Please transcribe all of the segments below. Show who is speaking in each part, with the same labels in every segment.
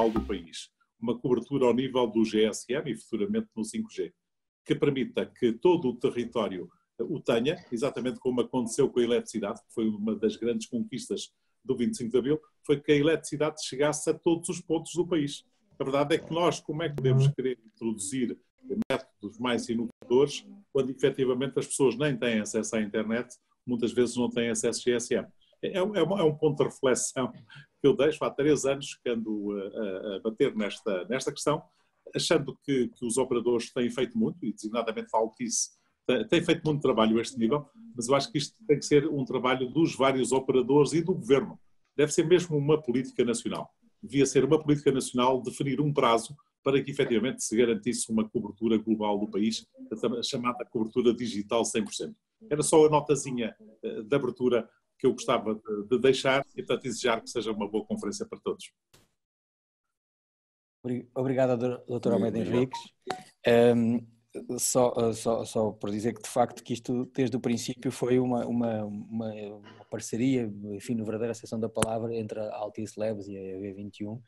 Speaker 1: global do país, uma cobertura ao nível do GSM e futuramente no 5G, que permita que todo o território o tenha, exatamente como aconteceu com a eletricidade, que foi uma das grandes conquistas do 25 de Abril, foi que a eletricidade chegasse a todos os pontos do país. A verdade é que nós, como é que podemos querer introduzir métodos mais inovadores quando efetivamente as pessoas nem têm acesso à internet, muitas vezes não têm acesso ao GSM? É um ponto de reflexão que eu deixo há 3 anos que ando a bater nesta questão, achando que os operadores têm feito muito, e designadamente a Altice tem feito muito trabalho a este nível, mas eu acho que isto tem que ser um trabalho dos vários operadores e do governo. Deve ser mesmo uma política nacional. Devia ser uma política nacional definir um prazo para que efetivamente se garantisse uma cobertura global do país, a chamada cobertura digital 100%. Era só a notazinha de abertura que eu gostava de deixar e, portanto, desejar que seja uma boa conferência para todos.
Speaker 2: Obrigado, Dr. Almeida Henriques. Só por dizer que, de facto, que isto, desde o princípio, foi uma parceria, enfim, no verdadeira acessão da palavra, entre a Altice Labs e a EV21.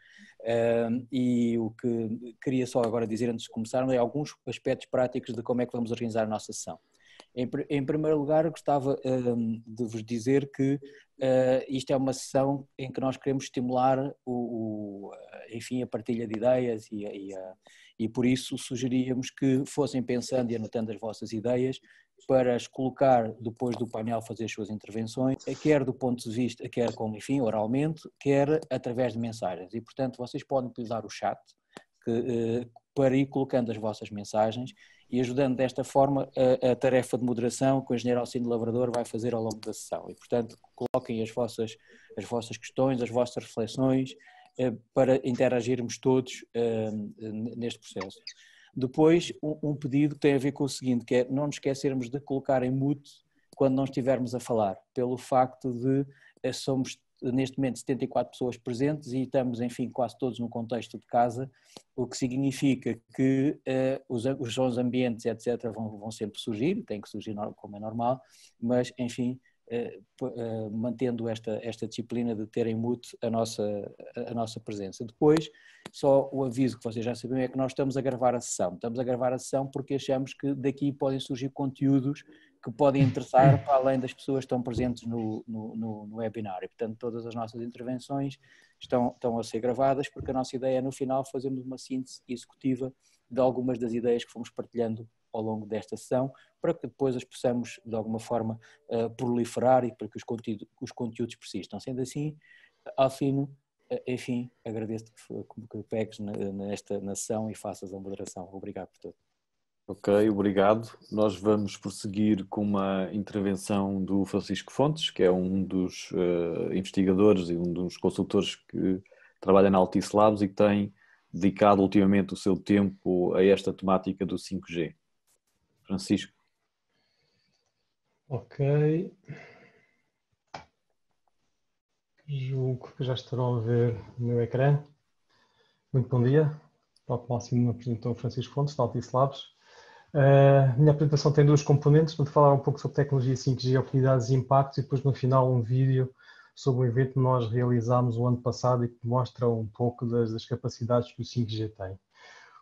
Speaker 2: E o que queria só agora dizer, antes de começarmos, é alguns aspectos práticos de como é que vamos organizar a nossa sessão. Em primeiro lugar, gostava de vos dizer que isto é uma sessão em que nós queremos estimular enfim, a partilha de ideias e por isso sugeríamos que fossem pensando e anotando as vossas ideias para as colocar depois do painel fazer as suas intervenções, quer do ponto de vista, quer como, enfim, oralmente, quer através de mensagens. E, portanto, vocês podem utilizar o chat para ir colocando as vossas mensagens e ajudando desta forma a tarefa de moderação que o engenheiro Alcino Lavrador vai fazer ao longo da sessão. E, portanto, coloquem as vossas questões, as vossas reflexões para interagirmos todos neste processo. Depois, um pedido que tem a ver com o seguinte, que é não nos esquecermos de colocar em mute quando não estivermos a falar, pelo facto de somos neste momento 74 pessoas presentes e estamos, enfim, quase todos no contexto de casa, o que significa que os sons ambientes, etc., vão sempre surgir, têm que surgir como é normal, mas, enfim, mantendo esta disciplina de ter em mute a nossa presença. Depois, só o aviso que vocês já sabiam é que nós estamos a gravar a sessão. Estamos a gravar a sessão porque achamos que daqui podem surgir conteúdos que podem interessar para além das pessoas que estão presentes no webinar. E, portanto, todas as nossas intervenções estão a ser gravadas porque a nossa ideia é, no final, fazermos uma síntese executiva de algumas das ideias que fomos partilhando ao longo desta sessão, para que depois as possamos, de alguma forma, proliferar e para que os conteúdos persistam. Sendo assim, Alcino, enfim, agradeço-te que pegues na sessão e faças a moderação. Obrigado por tudo.
Speaker 3: Ok, obrigado. Nós vamos prosseguir com uma intervenção do Francisco Fontes, que é um dos investigadores e um dos consultores que trabalha na Altice Labs e que tem dedicado ultimamente o seu tempo a esta temática do 5G. Francisco.
Speaker 4: Ok. Julgo que já estarão a ver o meu ecrã. Muito bom dia. Tal como assim me apresentou o Francisco Fontes, da Altice Labs. A minha apresentação tem 2 componentes. Vou falar um pouco sobre tecnologia 5G, oportunidades e impactos, e depois no final um vídeo sobre um evento que nós realizámos o ano passado e que mostra um pouco das capacidades que o 5G tem.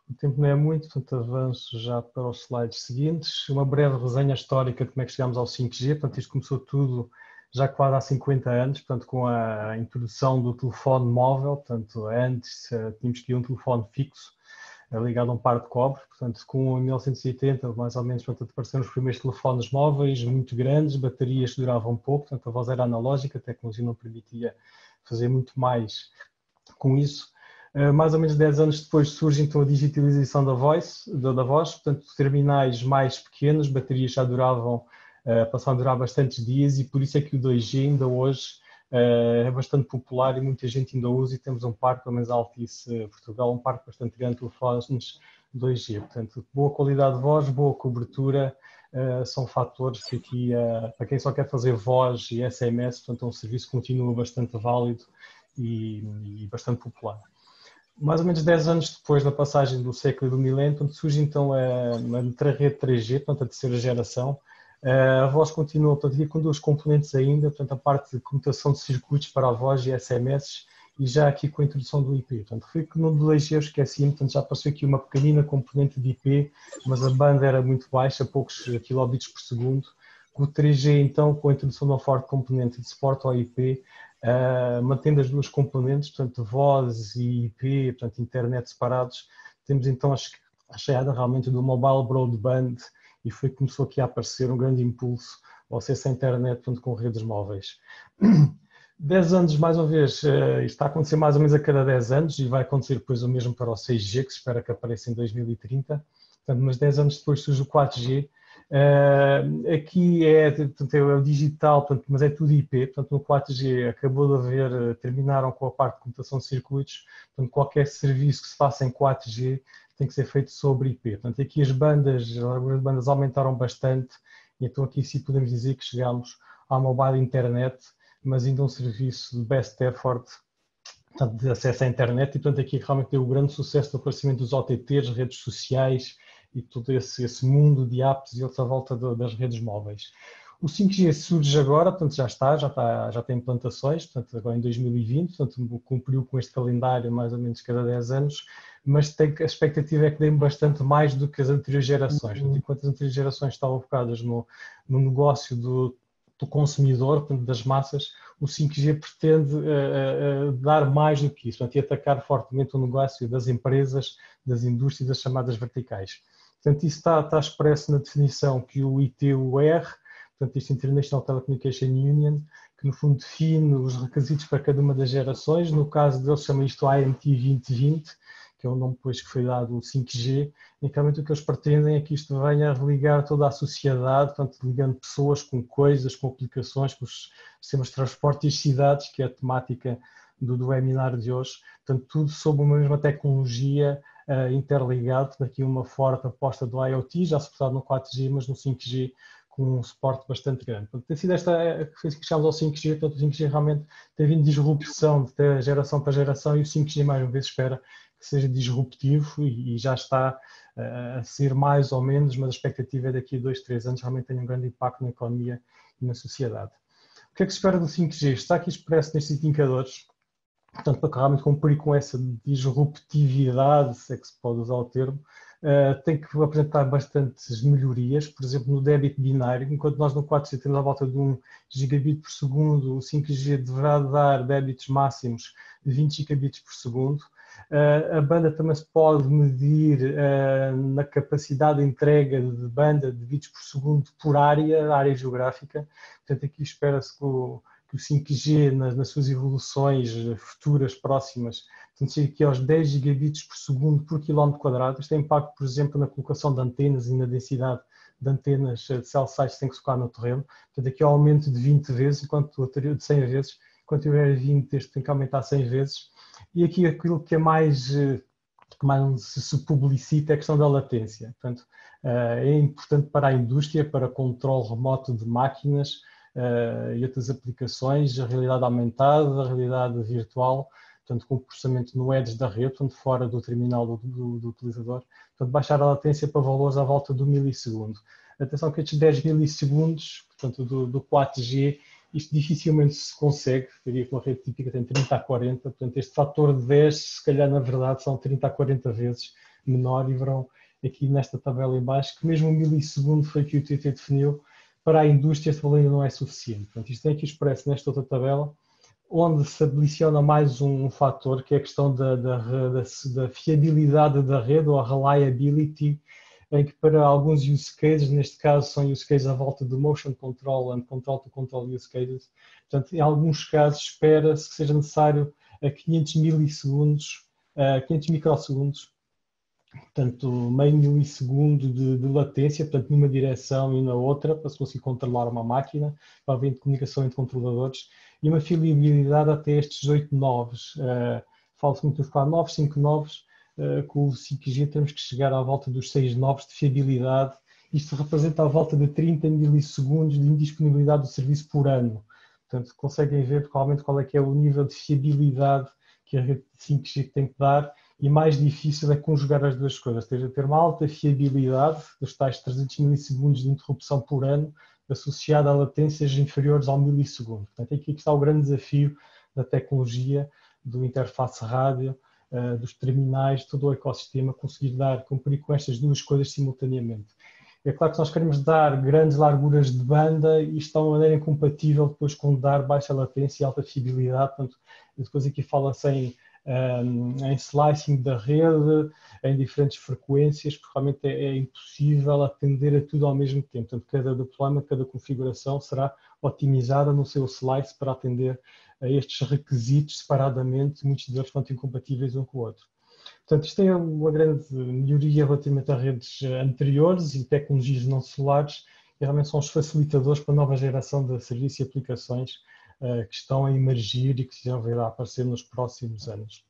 Speaker 4: O tempo não é muito, portanto avanço já para os slides seguintes. Uma breve resenha histórica de como é que chegámos ao 5G. Portanto, isto começou tudo já quase há 50 anos, portanto, com a introdução do telefone móvel. Portanto, antes tínhamos que ir a um telefone fixo, ligado a um par de cobre. Portanto, em 1980, mais ou menos, portanto, apareceram os primeiros telefones móveis, muito grandes, baterias que duravam pouco, portanto, a voz era analógica, a tecnologia não permitia fazer muito mais com isso. Mais ou menos 10 anos depois surge então a digitalização da voz, portanto, terminais mais pequenos, baterias já passaram a durar bastantes dias e por isso é que o 2G ainda hoje é bastante popular e muita gente ainda usa e temos um parque, pelo menos a Altice Portugal, um parque bastante grande de telefones 2G. Portanto, boa qualidade de voz, boa cobertura, são fatores que aqui, para quem só quer fazer voz e SMS, portanto, é um serviço que continua bastante válido e bastante popular. Mais ou menos 10 anos depois da passagem do século e do milénio, surge então a rede 3G, portanto a terceira geração. A voz continua, portanto, aqui com 2 componentes ainda, portanto a parte de comutação de circuitos para a voz e SMS e já aqui com a introdução do IP. Portanto, foi que no 2G eu esqueci-me, portanto já apareceu aqui uma pequenina componente de IP, mas a banda era muito baixa, poucos kilobits por segundo. O 3G, então, com a introdução de uma forte componente de suporte ao IP, mantendo as duas componentes, portanto, voz e IP, portanto, internet separados, temos então a chegada realmente do mobile broadband e foi que começou aqui a aparecer um grande impulso ao acesso à internet, portanto, com redes móveis. 10 anos, mais uma vez, isto está a acontecer mais ou menos a cada 10 anos e vai acontecer depois o mesmo para o 6G, que se espera que apareça em 2030. Portanto, mas 10 anos depois surge o 4G. Aqui portanto, é o digital, portanto, mas é tudo IP. Portanto, no 4G acabou de haver, terminaram com a parte de computação de circuitos. Portanto, qualquer serviço que se faça em 4G tem que ser feito sobre IP. Portanto, aqui as larguras de bandas aumentaram bastante. E então aqui sim podemos dizer que chegamos à mobile internet, mas ainda um serviço de best effort, portanto, de acesso à internet, e portanto aqui realmente deu o grande sucesso do aparecimento dos OTTs, redes sociais e todo esse mundo de apps e outra volta das redes móveis. O 5G surge agora, portanto já tem implantações, portanto agora em 2020, portanto cumpriu com este calendário mais ou menos cada 10 anos, mas a expectativa é que dê bastante mais do que as anteriores gerações. Enquanto as anteriores gerações estavam focadas no negócio do consumidor, portanto, das massas, o 5G pretende dar mais do que isso, portanto, e atacar fortemente o negócio das empresas, das indústrias, das chamadas verticais. Portanto, isso está expresso na definição que o ITU-R, portanto, este International Telecommunication Union, que no fundo define os requisitos para cada uma das gerações. No caso deles chama isto IMT 2020, que é o nome depois que foi dado o 5G, e realmente o que eles pretendem é que isto venha a religar toda a sociedade, portanto, ligando pessoas com coisas, com aplicações, com os sistemas de transporte e as cidades, que é a temática do webinar de hoje. Portanto, tudo sob uma mesma tecnologia interligado, aqui uma forte aposta do IoT, já suportado no 4G, mas no 5G com um suporte bastante grande. Portanto, tem sido esta que chegamos ao 5G, portanto, o 5G realmente tem vindo disrupção de geração para geração e o 5G mais uma vez espera que seja disruptivo e já está a ser mais ou menos, mas a expectativa é daqui a 2, 3 anos realmente tenha um grande impacto na economia e na sociedade. O que é que se espera do 5G? Está aqui expresso nestes indicadores, portanto, para realmente cumprir com essa disruptividade, se é que se pode usar o termo, tem que apresentar bastantes melhorias, por exemplo, no débito binário, enquanto nós no 4G temos à volta de 1 gigabit por segundo, o 5G deverá dar débitos máximos de 20 gigabits por segundo. A banda também se pode medir na capacidade de entrega de banda de bits por segundo por área geográfica. Portanto, aqui espera-se que o 5G, nas suas evoluções futuras, próximas, chegue aqui aos 10 gigabits por segundo por quilómetro quadrado. Isto tem impacto, por exemplo, na colocação de antenas e na densidade de antenas de cell sites que tem que socar no terreno. Portanto, aqui é um aumento de 20 vezes, enquanto o anterior de 100 vezes. Quando tiver 20, este tem que aumentar 100 vezes. E aqui aquilo que mais se publicita é a questão da latência. Portanto, é importante para a indústria, para controle remoto de máquinas e outras aplicações, a realidade aumentada, a realidade virtual, portanto, com o processamento no edge da rede, portanto, fora do terminal do utilizador. Portanto, baixar a latência para valores à volta do milissegundo. Atenção que estes 10 milissegundos, portanto, do 4G, isto dificilmente se consegue, diria que uma rede típica tem 30 a 40, portanto este fator de 10, se calhar na verdade são 30 a 40 vezes menor, e verão aqui nesta tabela em baixo que mesmo um milissegundo foi que o ITT definiu, para a indústria este valor ainda não é suficiente. Portanto, isto tem aqui expresso nesta outra tabela, onde se adiciona mais um fator, que é a questão da fiabilidade da rede, ou a reliability, em que para alguns use cases, neste caso são use cases à volta do motion control and control to control use cases, portanto, em alguns casos espera-se que seja necessário a 500 milissegundos, 500 microsegundos, portanto, meio milissegundo de latência, portanto, numa direção e na outra, para se conseguir controlar uma máquina, para haver comunicação entre controladores, e uma fiabilidade até estes 8 noves. Fala-se muito de 4 5 noves, com o 5G temos que chegar à volta dos 6 noves de fiabilidade. Isto representa à volta de 30 milissegundos de indisponibilidade do serviço por ano. Portanto, conseguem ver realmente qual é que é o nível de fiabilidade que a rede 5G tem que dar, e mais difícil é conjugar as duas coisas, ou seja, ter uma alta fiabilidade, dos tais 300 milissegundos de interrupção por ano, associada a latências inferiores ao milissegundo. Portanto, aqui está o grande desafio da tecnologia, do interface rádio, dos terminais, todo o ecossistema, conseguir cumprir com estas duas coisas simultaneamente. É claro que nós queremos dar grandes larguras de banda e isto de uma maneira incompatível depois com dar baixa latência e alta fidelidade. Portanto, depois aqui fala-se em slicing da rede, em diferentes frequências, porque realmente é impossível atender a tudo ao mesmo tempo. Portanto, cada deployment, cada configuração será otimizada no seu slice para atender a estes requisitos separadamente, muitos deles são incompatíveis um com o outro. Portanto, isto é uma grande melhoria relativamente a redes anteriores e tecnologias não celulares, e realmente são os facilitadores para a nova geração de serviços e aplicações que estão a emergir e que já virá a aparecer nos próximos anos.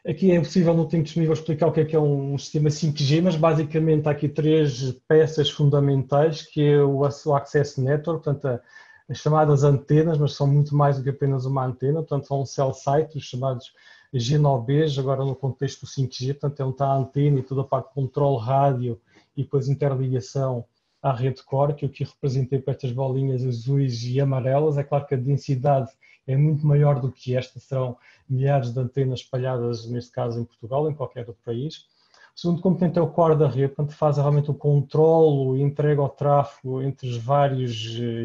Speaker 4: Aqui é impossível, no tempo disponível, explicar o que é um sistema 5G, mas basicamente há aqui três peças fundamentais, que é o Access Network, portanto, as chamadas antenas, mas são muito mais do que apenas uma antena, portanto, são cell site, os chamados G9Bs, agora no contexto do 5G, portanto, é onde está a antena e toda a parte de controle rádio e depois interligação à rede core, que eu aqui representei para estas bolinhas azuis e amarelas. É claro que a densidade é muito maior do que esta, serão milhares de antenas espalhadas, neste caso em Portugal, em qualquer outro país. O segundo componente é o core da rede, portanto faz realmente o controlo e entrega o tráfego entre as várias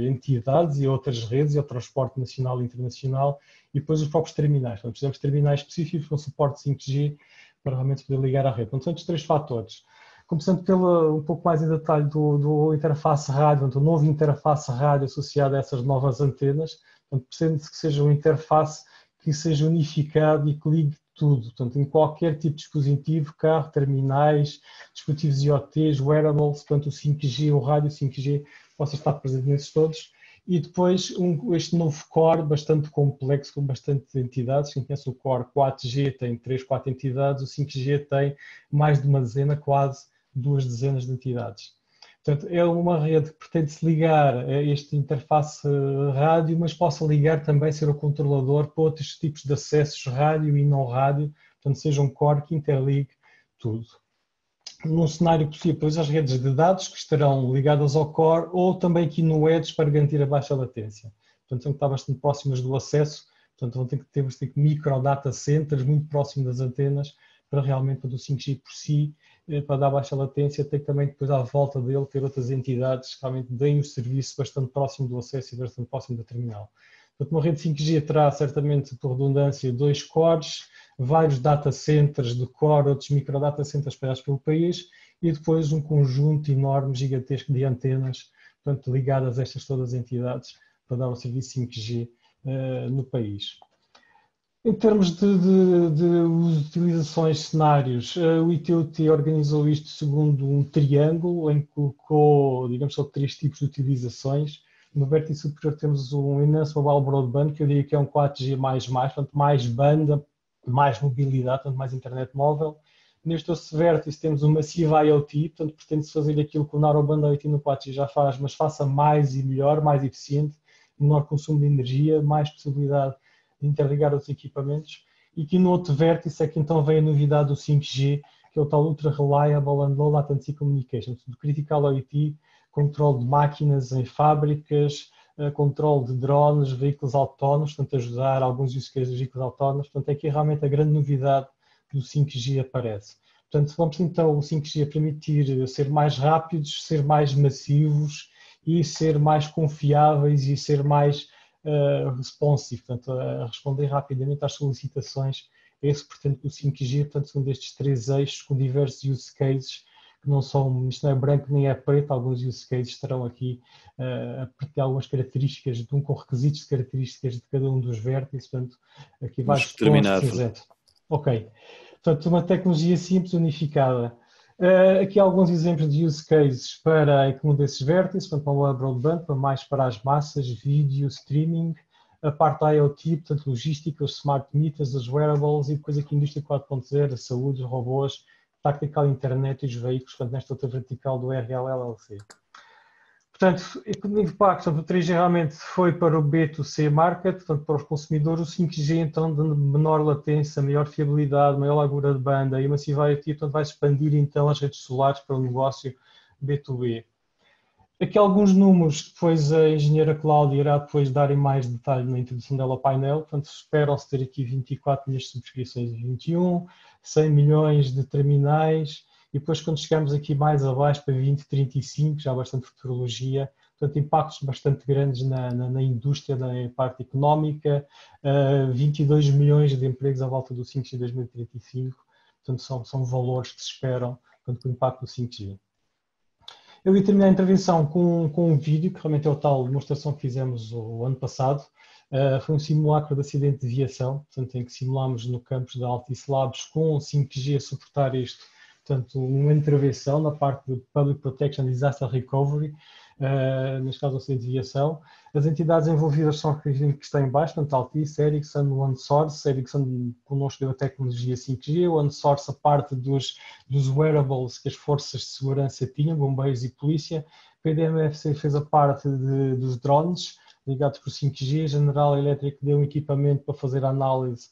Speaker 4: entidades e outras redes, e o transporte nacional e internacional, e depois os próprios terminais. Portanto, precisamos de terminais específicos com suporte 5G para realmente poder ligar à rede. Portanto, são estes três fatores. Começando um pouco mais em detalhe do interface rádio, portanto, o novo interface rádio associado a essas novas antenas, pretende-se que seja um interface que seja unificado e que ligue tudo, portanto, em qualquer tipo de dispositivo, carro, terminais, dispositivos IoTs, wearables, portanto, o 5G, o rádio 5G, possa estar presente nesses todos. E depois este novo core bastante complexo, com bastantes entidades. Quem conhece o core 4G tem 3, 4 entidades, o 5G tem mais de uma dezena, quase 2 dezenas de entidades. Portanto, é uma rede que pretende se ligar a este interface rádio, mas possa ligar também, ser o controlador para outros tipos de acessos rádio e não rádio, portanto, seja um core que interligue tudo. Num cenário possível, depois as redes de dados que estarão ligadas ao core ou também aqui no edge para garantir a baixa latência. Portanto, são que estar bastante próximas do acesso, portanto, vão ter que ter micro data centers muito próximo das antenas para realmente, para o 5G por si, para dar baixa latência, tem que também depois à volta dele ter outras entidades que realmente deem o serviço bastante próximo do acesso e bastante próximo da terminal. Portanto, uma rede 5G terá certamente, por redundância, 2 cores, vários data centers de core, outros micro data centers espalhados pelo país e depois um conjunto enorme, gigantesco de antenas, portanto, ligadas a estas todas as entidades para dar o serviço 5G no país. Em termos de utilizações, cenários, o ITU-T organizou isto segundo um triângulo em que colocou, digamos, só 3 tipos de utilizações. No vértice superior temos um Enhanced Mobile Broadband, que eu diria que é um 4G++, portanto mais banda, mais mobilidade, portanto mais internet móvel. Neste outro vértice temos o Massive IoT, portanto pretende-se fazer aquilo que o Narrowband IoT no 4G já faz, mas faça mais e melhor, mais eficiente, menor consumo de energia, mais possibilidade de interligar outros equipamentos. E aqui no outro vértice é que então vem a novidade do 5G, que é o tal Ultra Reliable and Low Latency Communication, do Critical IoT, controle de máquinas em fábricas, controle de drones, veículos autónomos, portanto ajudar alguns use cases de veículos autónomos. Portanto, é aqui realmente a grande novidade que o 5G aparece. Portanto, vamos então o 5G a permitir ser mais rápidos, ser mais massivos e ser mais confiáveis e ser mais responsive, portanto, a responder rapidamente às solicitações. Esse, portanto, o 5G, portanto, são destes 3 eixos com diversos use cases, que não são, isto não é branco nem é preto, alguns use cases estarão aqui a partilhar algumas características, com requisitos de características de cada um dos vértices, portanto, aqui vários tons de cinzento. Ok, portanto, uma tecnologia simples, unificada. Aqui há alguns exemplos de use cases para cada um desses vértices, portanto, para o broadband, mais para as massas, vídeo, streaming, a parte da IoT, portanto, logística, os smart meters, os wearables e depois aqui a indústria 4.0, a saúde, os robôs, tactical internet e os veículos, portanto, nesta outra vertical do RLLC. Portanto, o impacto do 3G realmente foi para o B2C market, portanto, para os consumidores, o 5G então de menor latência, maior fiabilidade, maior largura de banda e Massive IoT, portanto, vai expandir então as redes solares para o negócio B2B. Aqui alguns números que depois a engenheira Cláudia irá depois dar em mais detalhe na introdução dela ao painel. Portanto, esperam-se ter aqui 24 milhões de subscrições em 21, 100 milhões de terminais, e depois quando chegamos aqui mais abaixo para 2035, já há bastante futurologia, portanto impactos bastante grandes na indústria, na parte económica, 22 milhões de empregos à volta do 5G em 2035, portanto são valores que se esperam com o impacto do 5G. Eu ia terminar a intervenção com um vídeo, que realmente é o tal demonstração que fizemos o ano passado. Foi um simulacro de acidente de viação, portanto, em que simulámos no campus da Altice Labs com 5G a suportar isto, portanto, uma intervenção na parte de Public Protection and Disaster Recovery, neste caso o acidente de viação. As entidades envolvidas são que está em baixo, portanto, Altice, Ericsson, OneSource. Ericsson connosco deu a tecnologia 5G, OneSource a parte dos wearables que as forças de segurança tinham, bombeiros e polícia. PDMFC fez a parte dos drones ligados por 5G. General Electric deu um equipamento para fazer a análise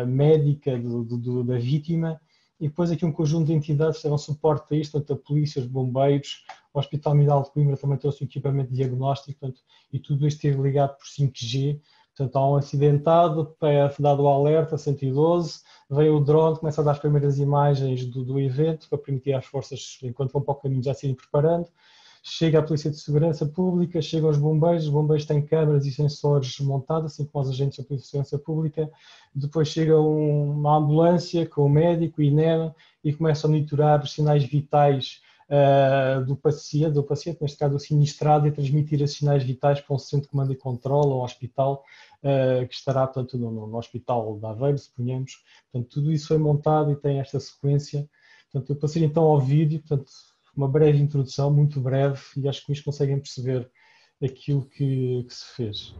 Speaker 4: médica da vítima. E depois aqui um conjunto de entidades deram suporte a isto, portanto, a polícia, os bombeiros, o Hospital Militar de Coimbra também trouxe um equipamento de diagnóstico, portanto, e tudo isto esteve ligado por 5G. Portanto, há um acidentado, é dado o alerta 112, veio o drone, começa a dar as primeiras imagens do evento para permitir às forças, enquanto vão para o caminho, já se irem preparando. Chega a Polícia de Segurança Pública, chegam os bombeiros têm câmaras e sensores montados, assim como os agentes da Polícia de Segurança Pública. Depois chega uma ambulância com o médico, o INEM, e começa a monitorar os sinais vitais do paciente, neste caso o sinistrado, e a transmitir os sinais vitais para um centro de comando e controle ou hospital, que estará, portanto, no Hospital de Aveiro, suponhamos. Portanto, tudo isso foi montado e tem esta sequência. Portanto, eu passei então ao vídeo, portanto, uma breve introdução, muito breve, e acho que com isto conseguem perceber aquilo que se fez.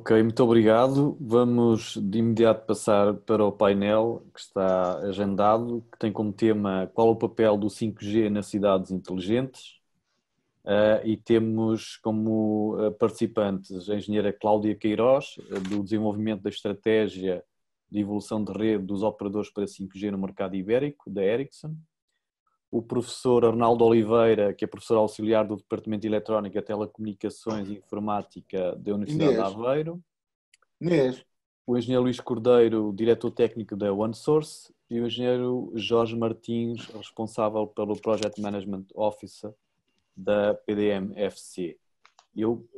Speaker 3: Ok, muito obrigado. Vamos de imediato passar para o painel que está agendado, que tem como tema qual o papel do 5G nas cidades inteligentes. E temos como participantes a engenheira Cláudia Queiroz, do desenvolvimento da estratégia de evolução de rede dos operadores para 5G no mercado ibérico, da Ericsson. O professor Arnaldo Oliveira, que é professor auxiliar do Departamento de Eletrónica, Telecomunicações e Informática da Universidade de Aveiro.
Speaker 5: Inês.
Speaker 3: O engenheiro Luís Cordeiro, diretor técnico da OneSource. E o engenheiro Jorge Martins, responsável pelo Project Management Officer da PDM-FC. Eu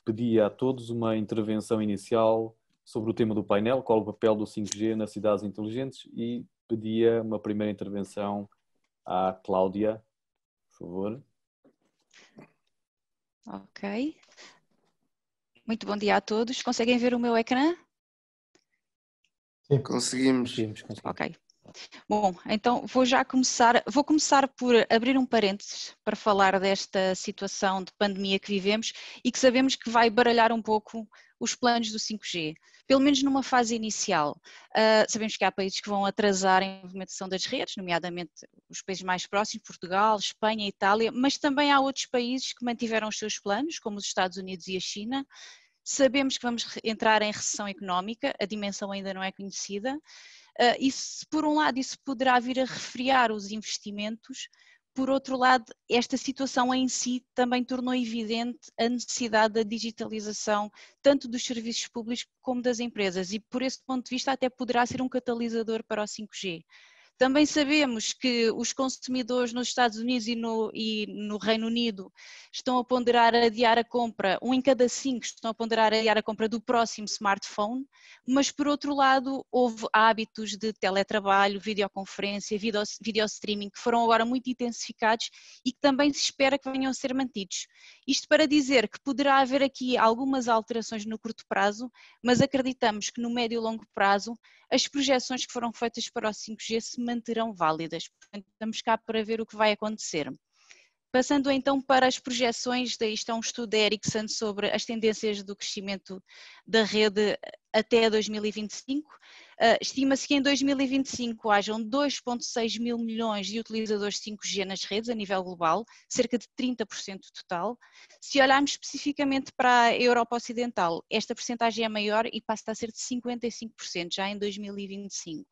Speaker 3: pedi a todos uma intervenção inicial sobre o tema do painel, qual o papel do 5G nas cidades inteligentes, e pedia uma primeira intervenção à Cláudia, por favor.
Speaker 6: Ok. Muito bom dia a todos. Conseguem ver o meu ecrã?
Speaker 5: Sim. Conseguimos.
Speaker 6: Ok. Bom, então vou começar por abrir um parênteses para falar desta situação de pandemia que vivemos e que sabemos que vai baralhar um pouco os planos do 5G, pelo menos numa fase inicial. Sabemos que há países que vão atrasar a implementação das redes, nomeadamente os países mais próximos, Portugal, Espanha, Itália, mas também há outros países que mantiveram os seus planos, como os Estados Unidos e a China. Sabemos que vamos entrar em recessão económica, a dimensão ainda não é conhecida. Por um lado, isso poderá vir a refriar os investimentos, por outro lado, esta situação em si também tornou evidente a necessidade da digitalização, tanto dos serviços públicos como das empresas, e por esse ponto de vista até poderá ser um catalisador para o 5G. Também sabemos que os consumidores nos Estados Unidos e no Reino Unido estão a ponderar adiar a compra, 1 em cada 5 estão a ponderar adiar a compra do próximo smartphone, mas por outro lado houve hábitos de teletrabalho, videoconferência, video streaming que foram agora muito intensificados e que também se espera que venham a ser mantidos. Isto para dizer que poderá haver aqui algumas alterações no curto prazo, mas acreditamos que no médio e longo prazo as projeções que foram feitas para o 5G se manterão válidas. Portanto, estamos cá para ver o que vai acontecer. Passando então para as projeções, isto é um estudo da Ericsson sobre as tendências do crescimento da rede até 2025. Estima-se que em 2025 hajam 2,6 mil milhões de utilizadores 5G nas redes a nível global, cerca de 30% do total. Se olharmos especificamente para a Europa Ocidental, esta percentagem é maior e passa a ser de 55% já em 2025.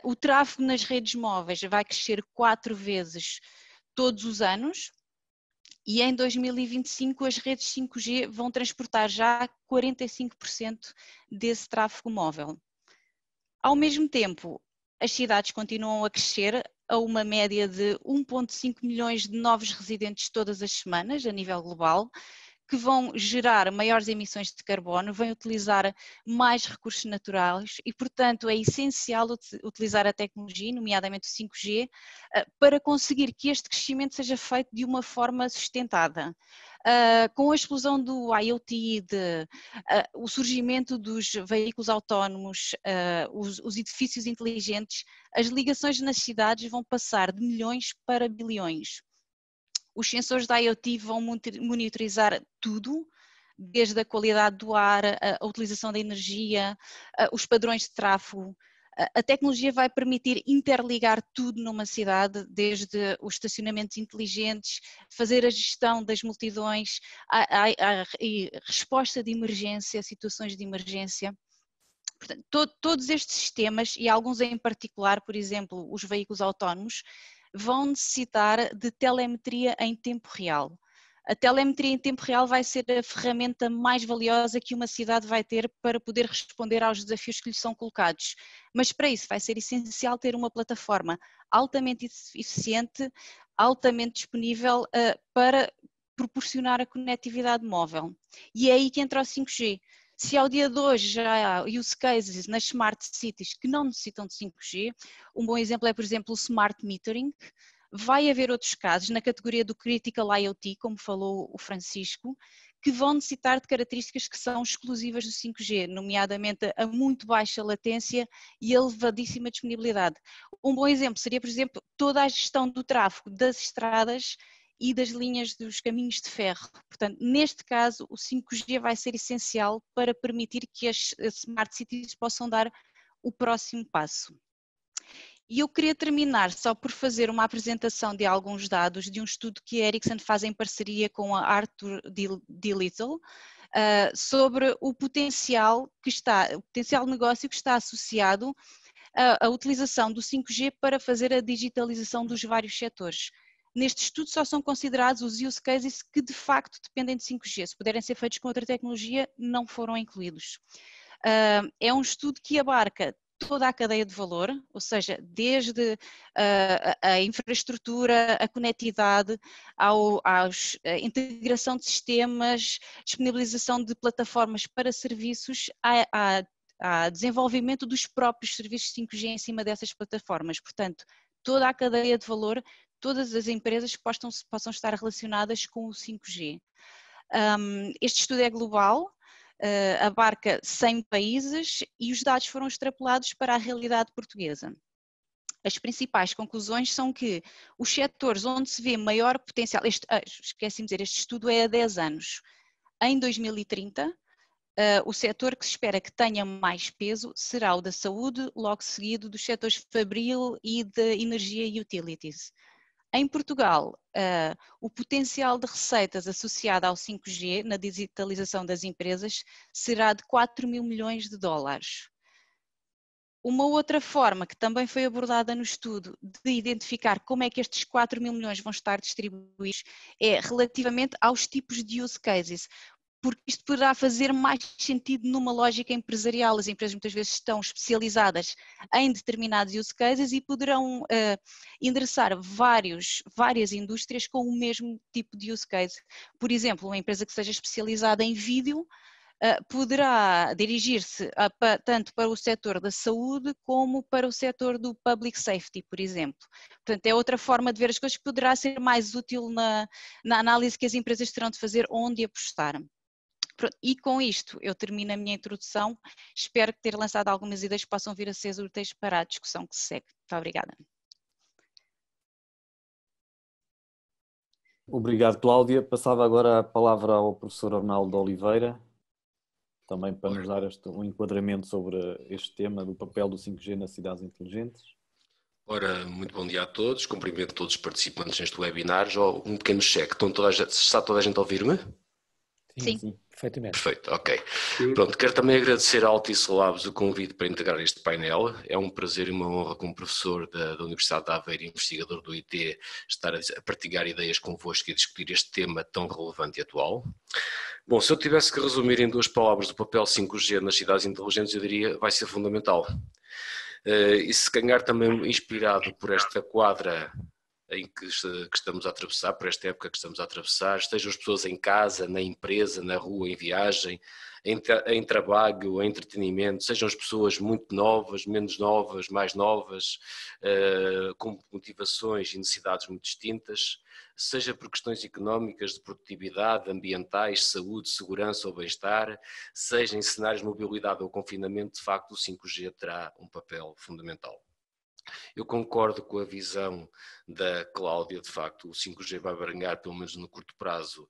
Speaker 6: O tráfego nas redes móveis vai crescer 4 vezes todos os anos e em 2025 as redes 5G vão transportar já 45% desse tráfego móvel. Ao mesmo tempo, as cidades continuam a crescer a uma média de 1,5 milhões de novos residentes todas as semanas a nível global, que vão gerar maiores emissões de carbono, vão utilizar mais recursos naturais e, portanto, é essencial utilizar a tecnologia, nomeadamente o 5G, para conseguir que este crescimento seja feito de uma forma sustentada. Com a explosão do IoT, o surgimento dos veículos autónomos, os edifícios inteligentes, as ligações nas cidades vão passar de milhões para bilhões. Os sensores da IoT vão monitorizar tudo, desde a qualidade do ar, a utilização da energia, os padrões de tráfego. A tecnologia vai permitir interligar tudo numa cidade, desde os estacionamentos inteligentes, fazer a gestão das multidões, a resposta de emergência, situações de emergência. Portanto, todos estes sistemas, e alguns em particular, por exemplo, os veículos autónomos, vão necessitar de telemetria em tempo real. A telemetria em tempo real vai ser a ferramenta mais valiosa que uma cidade vai ter para poder responder aos desafios que lhe são colocados. Mas para isso vai ser essencial ter uma plataforma altamente eficiente, altamente disponível para proporcionar a conectividade móvel. E é aí que entra o 5G. Se ao dia de hoje já há use cases nas smart cities que não necessitam de 5G, um bom exemplo é, por exemplo, o smart metering. Vai haver outros casos na categoria do critical IoT, como falou o Francisco, que vão necessitar de características que são exclusivas do 5G, nomeadamente a muito baixa latência e elevadíssima disponibilidade. Um bom exemplo seria, por exemplo, toda a gestão do tráfego das estradas e das linhas dos caminhos de ferro. Portanto, neste caso, o 5G vai ser essencial para permitir que as Smart Cities possam dar o próximo passo. E eu queria terminar só por fazer uma apresentação de alguns dados de um estudo que a Ericsson faz em parceria com a Arthur D. Little, sobre o potencial de negócio que está associado à utilização do 5G para fazer a digitalização dos vários setores. Neste estudo só são considerados os use cases que de facto dependem de 5G. Se puderem ser feitos com outra tecnologia, não foram incluídos. É um estudo que abarca toda a cadeia de valor, ou seja, desde a infraestrutura, a conectividade, a integração de sistemas, disponibilização de plataformas para serviços, a desenvolvimento dos próprios serviços 5G em cima dessas plataformas. Portanto, toda a cadeia de valor, todas as empresas que possam estar relacionadas com o 5G. Este estudo é global, abarca 100 países e os dados foram extrapolados para a realidade portuguesa. As principais conclusões são que os setores onde se vê maior potencial, esqueci-me de dizer, este estudo é há 10 anos, em 2030, o setor que se espera que tenha mais peso será o da saúde, logo seguido dos setores fabril e de energia e utilities. Em Portugal, o potencial de receitas associado ao 5G na digitalização das empresas será de 4 mil milhões de dólares. Uma outra forma que também foi abordada no estudo de identificar como é que estes 4 mil milhões vão estar distribuídos é relativamente aos tipos de use cases, porque isto poderá fazer mais sentido numa lógica empresarial. As empresas muitas vezes estão especializadas em determinados use cases e poderão endereçar várias indústrias com o mesmo tipo de use case. Por exemplo, uma empresa que seja especializada em vídeo poderá dirigir-se tanto para o setor da saúde como para o setor do public safety, por exemplo. Portanto, é outra forma de ver as coisas que poderá ser mais útil na análise que as empresas terão de fazer onde apostar. E com isto eu termino a minha introdução, espero ter lançado algumas ideias que possam vir a ser úteis para a discussão que se segue. Muito obrigada.
Speaker 3: Obrigado, Cláudia. Passava agora a palavra ao professor Arnaldo Oliveira, também para nos dar um enquadramento sobre este tema do papel do 5G nas cidades inteligentes.
Speaker 7: Ora, muito bom dia a todos, cumprimento todos os participantes neste webinar. Já um pequeno cheque, está toda a gente a ouvir-me?
Speaker 2: Sim, perfeitamente.
Speaker 7: Perfeito, ok. Pronto, quero também agradecer à Altice Labs o convite para integrar este painel. É um prazer e uma honra como professor da Universidade de Aveiro e investigador do IT estar a partilhar ideias convosco e a discutir este tema tão relevante e atual. Bom, se eu tivesse que resumir em 2 palavras o papel 5G nas cidades inteligentes, eu diria vai ser fundamental. E se calhar também inspirado por esta quadra em que estamos a atravessar, por esta época que estamos a atravessar, estejam as pessoas em casa, na empresa, na rua, em viagem, em trabalho, em entretenimento, sejam as pessoas muito novas, menos novas, mais novas, com motivações e necessidades muito distintas, seja por questões económicas, de produtividade, ambientais, saúde, segurança ou bem-estar, seja em cenários de mobilidade ou confinamento, de facto o 5G terá um papel fundamental. Eu concordo com a visão da Cláudia, de facto, o 5G vai abaranhar, pelo menos no curto prazo,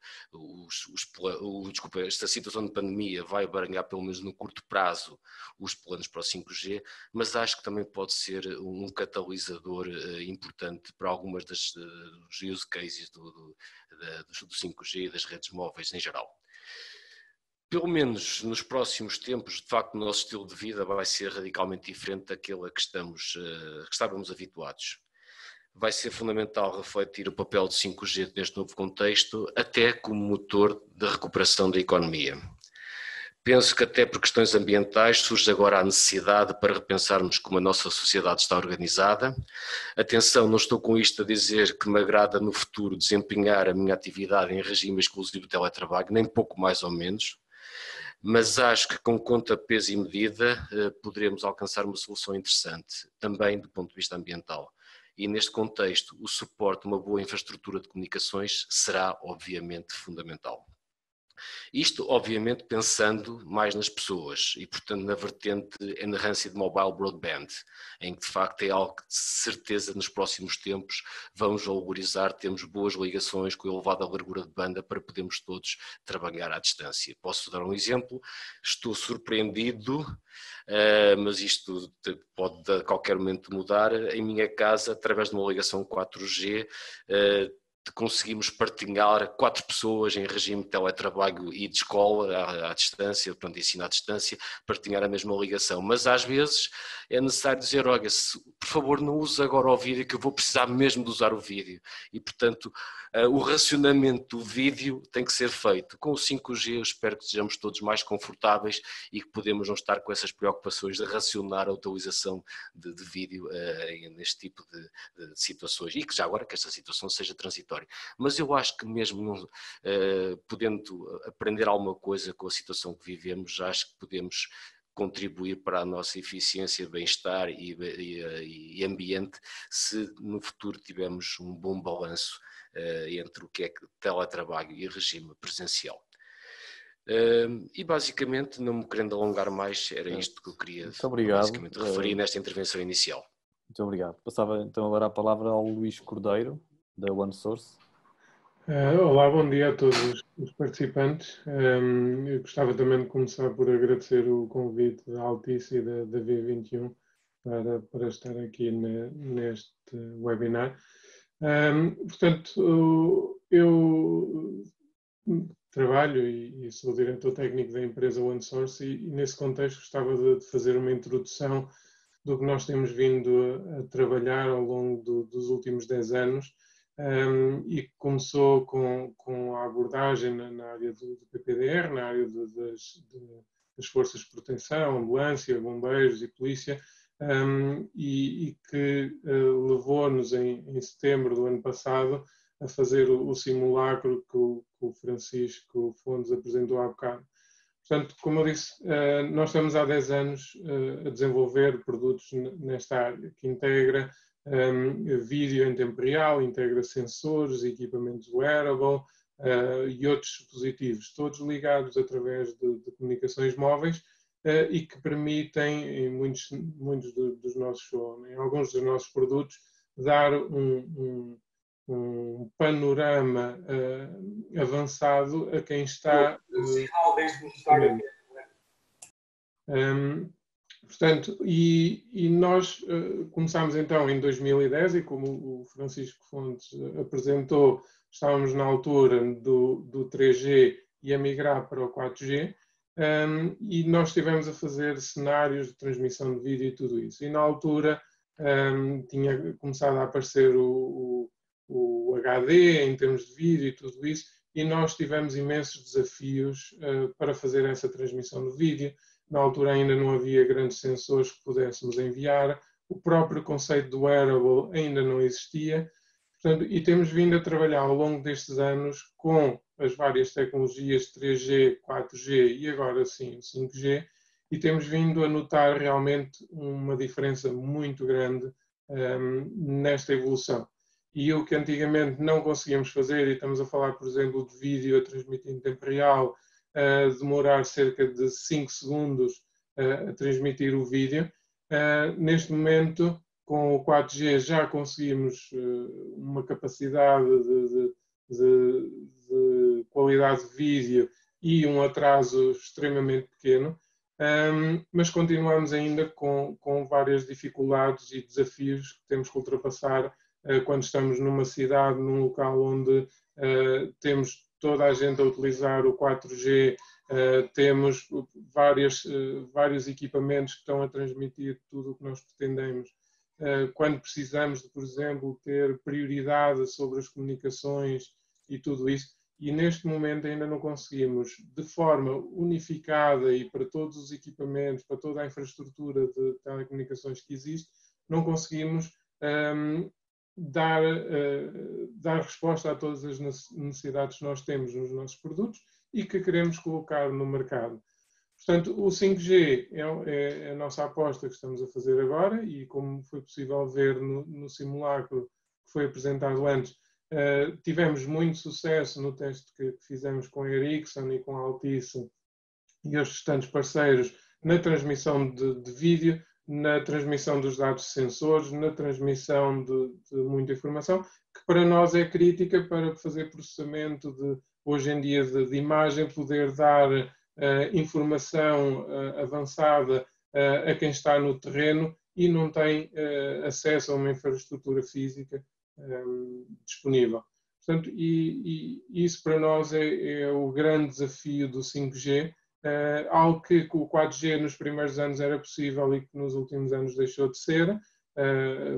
Speaker 7: esta situação de pandemia vai abaranhar, pelo menos no curto prazo, os planos para o 5G, mas acho que também pode ser um catalisador importante para algumas dos use cases do 5G e das redes móveis em geral. Pelo menos nos próximos tempos, de facto, o nosso estilo de vida vai ser radicalmente diferente daquele a que estávamos habituados. Vai ser fundamental refletir o papel do 5G neste novo contexto, até como motor de recuperação da economia. Penso que até por questões ambientais surge agora a necessidade para repensarmos como a nossa sociedade está organizada. Atenção, não estou com isto a dizer que me agrada no futuro desempenhar a minha atividade em regime exclusivo de teletrabalho, nem pouco mais ou menos. Mas acho que com conta, peso e medida poderemos alcançar uma solução interessante, também do ponto de vista ambiental. E neste contexto, o suporte a uma boa infraestrutura de comunicações será obviamente fundamental. Isto, obviamente, pensando mais nas pessoas e, portanto, na vertente enhanced mobile broadband, em que, de facto, é algo que, de certeza, nos próximos tempos vamos valorizar, temos boas ligações com elevada largura de banda para podermos todos trabalhar à distância. Posso dar um exemplo? Estou surpreendido, mas isto pode a qualquer momento mudar. Em minha casa, através de uma ligação 4G, conseguimos partilhar 4 pessoas em regime de teletrabalho e de escola à distância, portanto ensino à distância, partilhar a mesma ligação. Mas às vezes é necessário dizer, olha, por favor não use agora o vídeo, que eu vou precisar mesmo de usar o vídeo. E portanto o racionamento do vídeo tem que ser feito. Com o 5G eu espero que sejamos todos mais confortáveis e que podemos não estar com essas preocupações de racionar a utilização de vídeo neste tipo de situações, e que já agora que esta situação seja transitória. Mas eu acho que mesmo podendo aprender alguma coisa com a situação que vivemos, acho que podemos contribuir para a nossa eficiência, bem-estar e ambiente se no futuro tivermos um bom balanço entre o que é teletrabalho e regime presencial. E basicamente, não me querendo alongar mais, era isto que eu queria basicamente referir nesta intervenção inicial.
Speaker 3: Muito obrigado. Passava então agora a palavra ao Luís Cordeiro, da OneSource.
Speaker 8: Olá, bom dia a todos os participantes. Eu gostava também de começar por agradecer o convite da Altice e da V21 para estar aqui neste webinar. Portanto, eu trabalho e sou diretor técnico da empresa OneSource e nesse contexto gostava de fazer uma introdução do que nós temos vindo a trabalhar ao longo dos últimos 10 anos. E que começou com a abordagem na área do PPDR, na área das forças de proteção, ambulância, bombeiros e polícia, e que levou-nos em setembro do ano passado a fazer o simulacro que o Francisco Fontes apresentou há bocado. Portanto, como eu disse, nós estamos há 10 anos a desenvolver produtos nesta área, que integra vídeo em tempo real, integra sensores, equipamentos wearable e outros dispositivos, todos ligados através de comunicações móveis e que permitem, em alguns dos nossos produtos, dar um panorama avançado a quem está... Portanto, e nós começámos então em 2010 e como o Francisco Fontes apresentou, estávamos na altura do 3G e a migrar para o 4G e nós estivemos a fazer cenários de transmissão de vídeo e tudo isso. E na altura tinha começado a aparecer o HD em termos de vídeo e tudo isso e nós tivemos imensos desafios para fazer essa transmissão de vídeo. Na altura ainda não havia grandes sensores que pudéssemos enviar, o próprio conceito do wearable ainda não existia, portanto, e temos vindo a trabalhar ao longo destes anos com as várias tecnologias 3G, 4G e agora sim 5G, e temos vindo a notar realmente uma diferença muito grande nesta evolução. E o que antigamente não conseguíamos fazer, e estamos a falar, por exemplo, de vídeo a transmitir em tempo real, demorar cerca de 5 segundos a transmitir o vídeo. Neste momento, com o 4G, já conseguimos uma capacidade de qualidade de vídeo e um atraso extremamente pequeno, mas continuamos ainda com várias dificuldades e desafios que temos que ultrapassar quando estamos numa cidade, num local onde temos toda a gente a utilizar o 4G, temos vários equipamentos que estão a transmitir tudo o que nós pretendemos. Quando precisamos de, por exemplo, ter prioridade sobre as comunicações e tudo isso, e neste momento ainda não conseguimos, de forma unificada e para todos os equipamentos, para toda a infraestrutura de telecomunicações que existe, não conseguimos dar resposta a todas as necessidades que nós temos nos nossos produtos e que queremos colocar no mercado. Portanto, o 5G é a nossa aposta que estamos a fazer agora e como foi possível ver no simulacro que foi apresentado antes, Tivemos muito sucesso no teste que fizemos com a Ericsson e com a Altice e os restantes parceiros na transmissão de vídeo, na transmissão dos dados de sensores, na transmissão de muita informação, que para nós é crítica para fazer processamento hoje em dia de imagem, poder dar informação avançada a quem está no terreno e não tem acesso a uma infraestrutura física disponível. Portanto, e isso para nós é o grande desafio do 5G, algo que com o 4G nos primeiros anos era possível e que nos últimos anos deixou de ser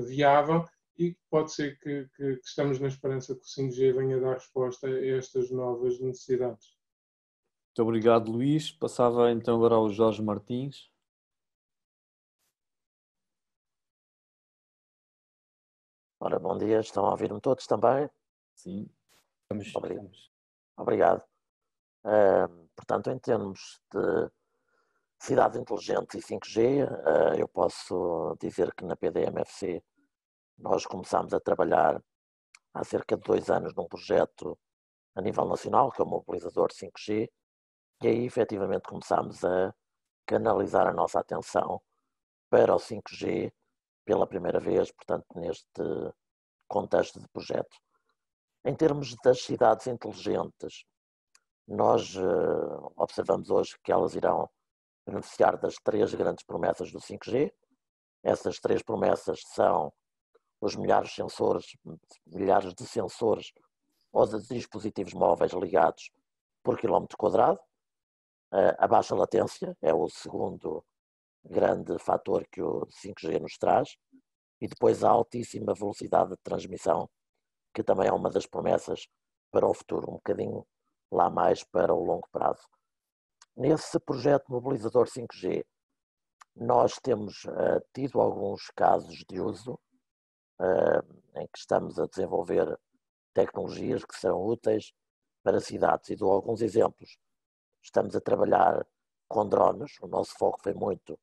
Speaker 8: viável, e pode ser que estamos na esperança que o 5G venha dar resposta a estas novas necessidades.
Speaker 3: Muito obrigado, Luís. Passava então agora ao Jorge Martins.
Speaker 9: Ora, bom dia, estão a ouvir-me todos também?
Speaker 3: Sim.
Speaker 9: Obrigado. Portanto, em termos de cidades inteligentes e 5G, eu posso dizer que na PDMFC nós começámos a trabalhar há cerca de 2 anos num projeto a nível nacional, que é o Mobilizador 5G, e aí efetivamente começámos a canalizar a nossa atenção para o 5G pela primeira vez, portanto, neste contexto de projeto. Em termos das cidades inteligentes, nós observamos hoje que elas irão beneficiar das 3 grandes promessas do 5G. Essas 3 promessas são os milhares de sensores ou de dispositivos móveis ligados por quilómetro quadrado. A baixa latência é o segundo grande fator que o 5G nos traz, e depois a altíssima velocidade de transmissão, que também é uma das promessas para o futuro, um bocadinho lá mais para o longo prazo. Nesse projeto Mobilizador 5G, nós temos tido alguns casos de uso em que estamos a desenvolver tecnologias que serão úteis para cidades, e dou alguns exemplos. Estamos a trabalhar com drones, o nosso foco foi muito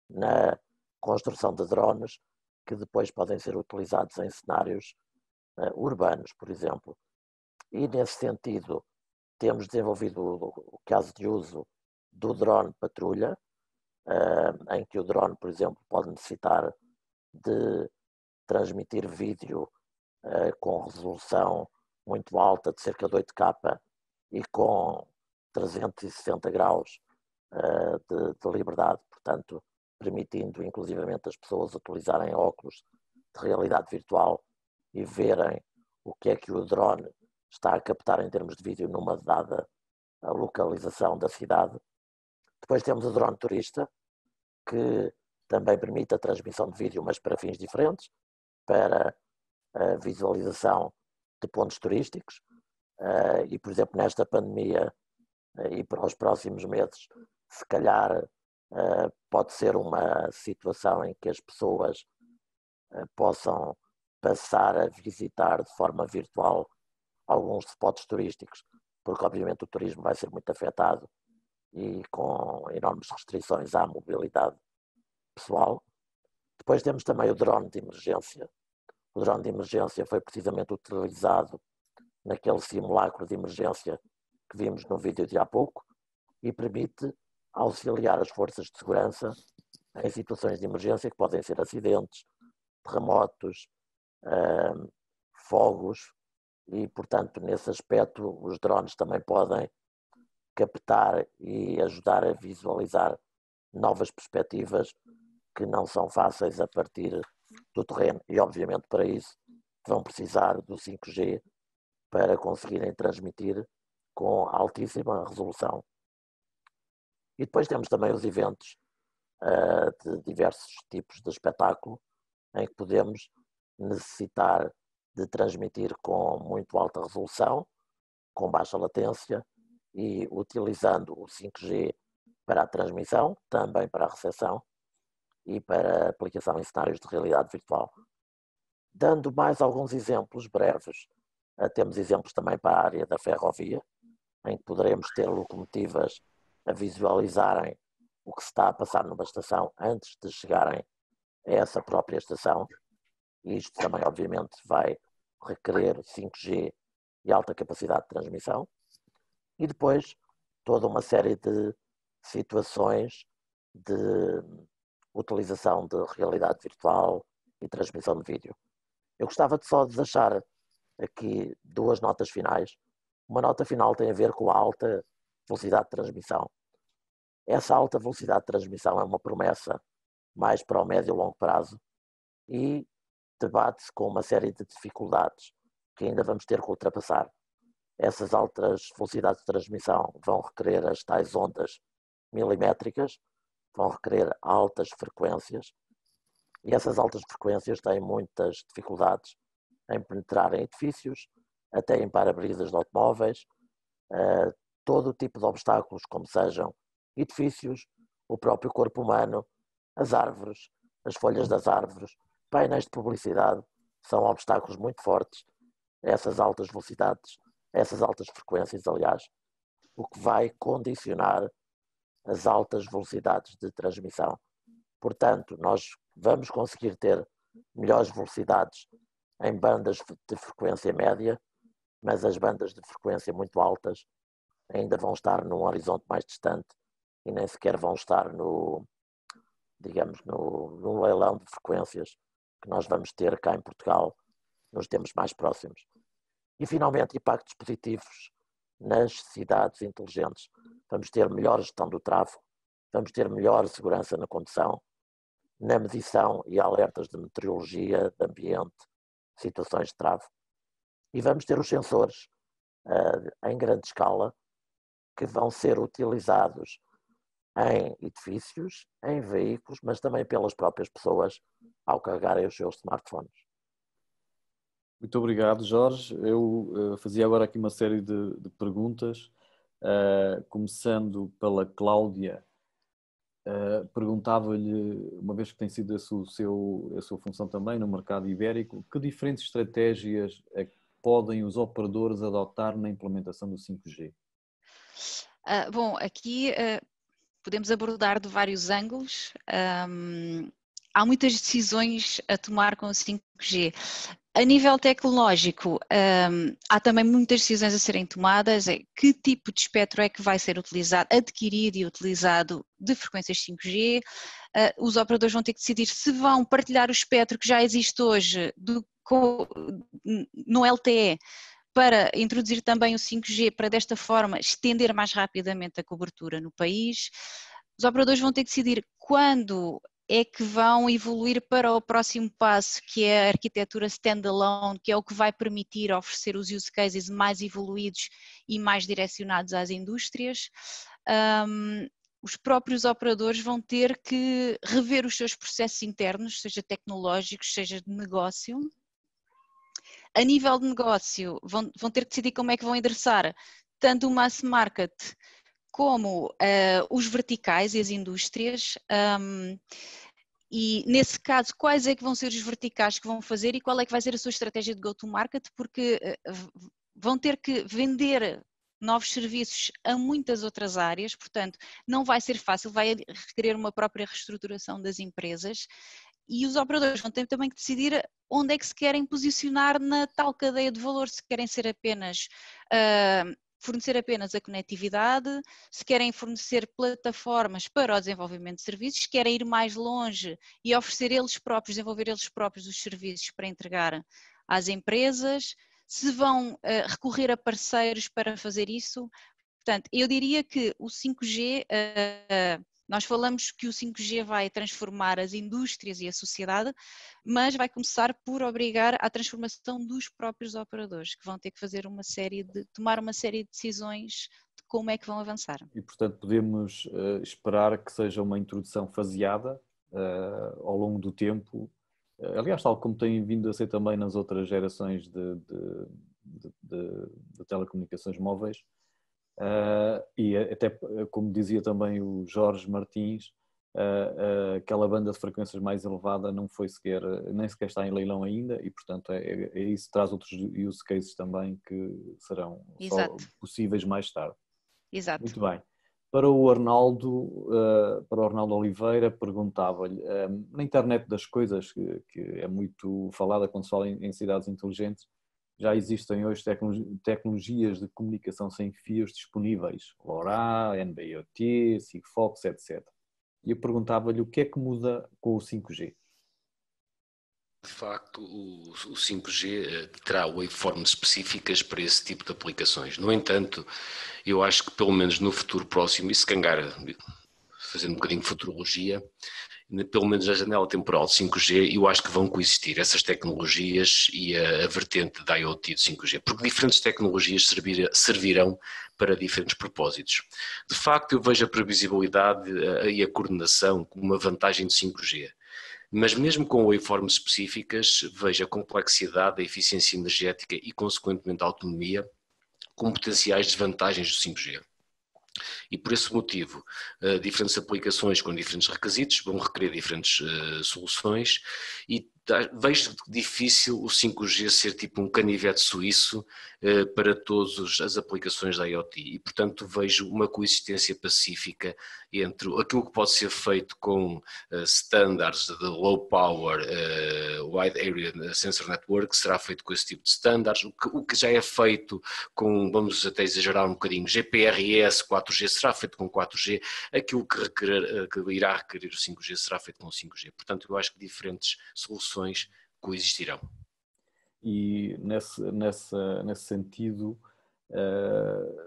Speaker 9: na construção de drones que depois podem ser utilizados em cenários urbanos, por exemplo. E nesse sentido temos desenvolvido o caso de uso do drone patrulha, em que o drone, por exemplo, pode necessitar de transmitir vídeo com resolução muito alta, de cerca de 8K e com 360 graus de liberdade, portanto, permitindo inclusivamente as pessoas utilizarem óculos de realidade virtual e verem o que é que o drone está a captar em termos de vídeo numa dada localização da cidade. Depois temos o drone turista, que também permite a transmissão de vídeo, mas para fins diferentes, para a visualização de pontos turísticos. E, por exemplo, nesta pandemia e para os próximos meses, se calhar pode ser uma situação em que as pessoas possam passar a visitar de forma virtual alguns spots turísticos, porque obviamente o turismo vai ser muito afetado e com enormes restrições à mobilidade pessoal. Depois temos também o drone de emergência. O drone de emergência foi precisamente utilizado naquele simulacro de emergência que vimos no vídeo de há pouco e permite auxiliar as forças de segurança em situações de emergência que podem ser acidentes, terremotos, fogos, e portanto nesse aspecto os drones também podem captar e ajudar a visualizar novas perspectivas que não são fáceis a partir do terreno, e obviamente para isso vão precisar do 5G para conseguirem transmitir com altíssima resolução. E depois temos também os eventos de diversos tipos de espetáculo, em que podemos necessitar de transmitir com muito alta resolução, com baixa latência, e utilizando o 5G para a transmissão, também para a recepção e para a aplicação em cenários de realidade virtual. Dando mais alguns exemplos breves, temos exemplos também para a área da ferrovia, em que poderemos ter locomotivas a visualizarem o que se está a passar numa estação antes de chegarem a essa própria estação. E isto também, obviamente, vai requerer 5G e alta capacidade de transmissão, e depois toda uma série de situações de utilização de realidade virtual e transmissão de vídeo. Eu gostava só de deixar aqui duas notas finais. Uma nota final tem a ver com a alta velocidade de transmissão. Essa alta velocidade de transmissão é uma promessa mais para o médio e longo prazo e debate-se com uma série de dificuldades que ainda vamos ter que ultrapassar. Essas altas velocidades de transmissão vão requerer as tais ondas milimétricas, vão requerer altas frequências, e essas altas frequências têm muitas dificuldades em penetrar em edifícios, até em para-brisas de automóveis, todo o tipo de obstáculos, como sejam edifícios, o próprio corpo humano, as árvores, as folhas das árvores, painéis de publicidade, são obstáculos muito fortes a essas altas velocidades, a essas altas frequências, aliás, o que vai condicionar as altas velocidades de transmissão. Portanto, nós vamos conseguir ter melhores velocidades em bandas de frequência média, mas as bandas de frequência muito altas ainda vão estar num horizonte mais distante e nem sequer vão estar no leilão de frequências que nós vamos ter cá em Portugal nos tempos mais próximos. E, finalmente, impactos positivos nas cidades inteligentes. Vamos ter melhor gestão do tráfego, vamos ter melhor segurança na condução, na medição e alertas de meteorologia, de ambiente, situações de tráfego. E vamos ter os sensores em grande escala que vão ser utilizados em edifícios, em veículos, mas também pelas próprias pessoas ao carregarem os seus smartphones.
Speaker 3: Muito obrigado, Jorge. Eu fazia agora aqui uma série de perguntas, começando pela Cláudia. Perguntava-lhe, uma vez que tem sido a sua função também no mercado ibérico, que diferentes estratégias é que podem os operadores adotar na implementação do 5G?
Speaker 6: Bom, aqui podemos abordar de vários ângulos. Há muitas decisões a tomar com o 5G. A nível tecnológico, há também muitas decisões a serem tomadas. Que tipo de espectro é que vai ser utilizado, adquirido e utilizado de frequências 5G? Os operadores vão ter que decidir se vão partilhar o espectro que já existe hoje no LTE para introduzir também o 5G, para desta forma estender mais rapidamente a cobertura no país. Os operadores vão ter que decidir quando é que vão evoluir para o próximo passo, que é a arquitetura standalone, que é o que vai permitir oferecer os use cases mais evoluídos e mais direcionados às indústrias. Os próprios operadores vão ter que rever os seus processos internos, seja tecnológicos, seja de negócio. A nível de negócio, vão ter que decidir como é que vão endereçar tanto o mass market como os verticais e as indústrias, e nesse caso quais é que vão ser os verticais que vão fazer e qual é que vai ser a sua estratégia de go-to-market, porque vão ter que vender novos serviços a muitas outras áreas, portanto não vai ser fácil, vai requerer uma própria reestruturação das empresas, e os operadores vão ter também que decidir onde é que se querem posicionar na tal cadeia de valor, se querem ser apenas fornecer apenas a conectividade, se querem fornecer plataformas para o desenvolvimento de serviços, se querem ir mais longe e oferecer eles próprios, desenvolver eles próprios os serviços para entregar às empresas, se vão recorrer a parceiros para fazer isso. Portanto, eu diria que o 5G, nós falamos que o 5G vai transformar as indústrias e a sociedade, mas vai começar por obrigar à transformação dos próprios operadores, que vão ter que tomar uma série de decisões de como é que vão avançar.
Speaker 3: E, portanto, podemos esperar que seja uma introdução faseada ao longo do tempo, aliás, tal como tem vindo a ser também nas outras gerações de telecomunicações móveis. E até, como dizia também o Jorge Martins, aquela banda de frequências mais elevada nem sequer está em leilão ainda, e portanto isso traz outros use cases também que serão só possíveis mais tarde.
Speaker 6: Exato.
Speaker 3: Muito bem. Para o Arnaldo Oliveira, perguntava-lhe, na internet das coisas, que é muito falada quando se fala em cidades inteligentes, já existem hoje tecnologias de comunicação sem fios disponíveis, LoRa, NB-IoT, Sigfox, etc. E eu perguntava-lhe o que é que muda com o 5G.
Speaker 7: De facto, o 5G terá waveforms específicas para esse tipo de aplicações. No entanto, eu acho que pelo menos no futuro próximo, e se cangar, fazendo um bocadinho de futurologia, pelo menos na janela temporal de 5G, eu acho que vão coexistir essas tecnologias e a vertente da IoT de 5G, porque diferentes tecnologias servirão para diferentes propósitos. De facto, eu vejo a previsibilidade e a coordenação como uma vantagem de 5G. Mas mesmo com waveforms específicas, vejo a complexidade, a eficiência energética e, consequentemente, a autonomia como potenciais desvantagens do 5G. E por esse motivo, diferentes aplicações com diferentes requisitos vão requerer diferentes soluções e vejo difícil o 5G ser tipo um canivete suíço para todas as aplicações da IoT e, portanto, vejo uma coexistência pacífica entre aquilo que pode ser feito com standards de low power, wide area sensor network, será feito com esse tipo de standards, o que já é feito com, vamos até exagerar um bocadinho, GPRS, 4G, será feito com 4G, aquilo que irá requerer o 5G será feito com o 5G. Portanto, eu acho que diferentes soluções coexistirão.
Speaker 3: E nesse sentido,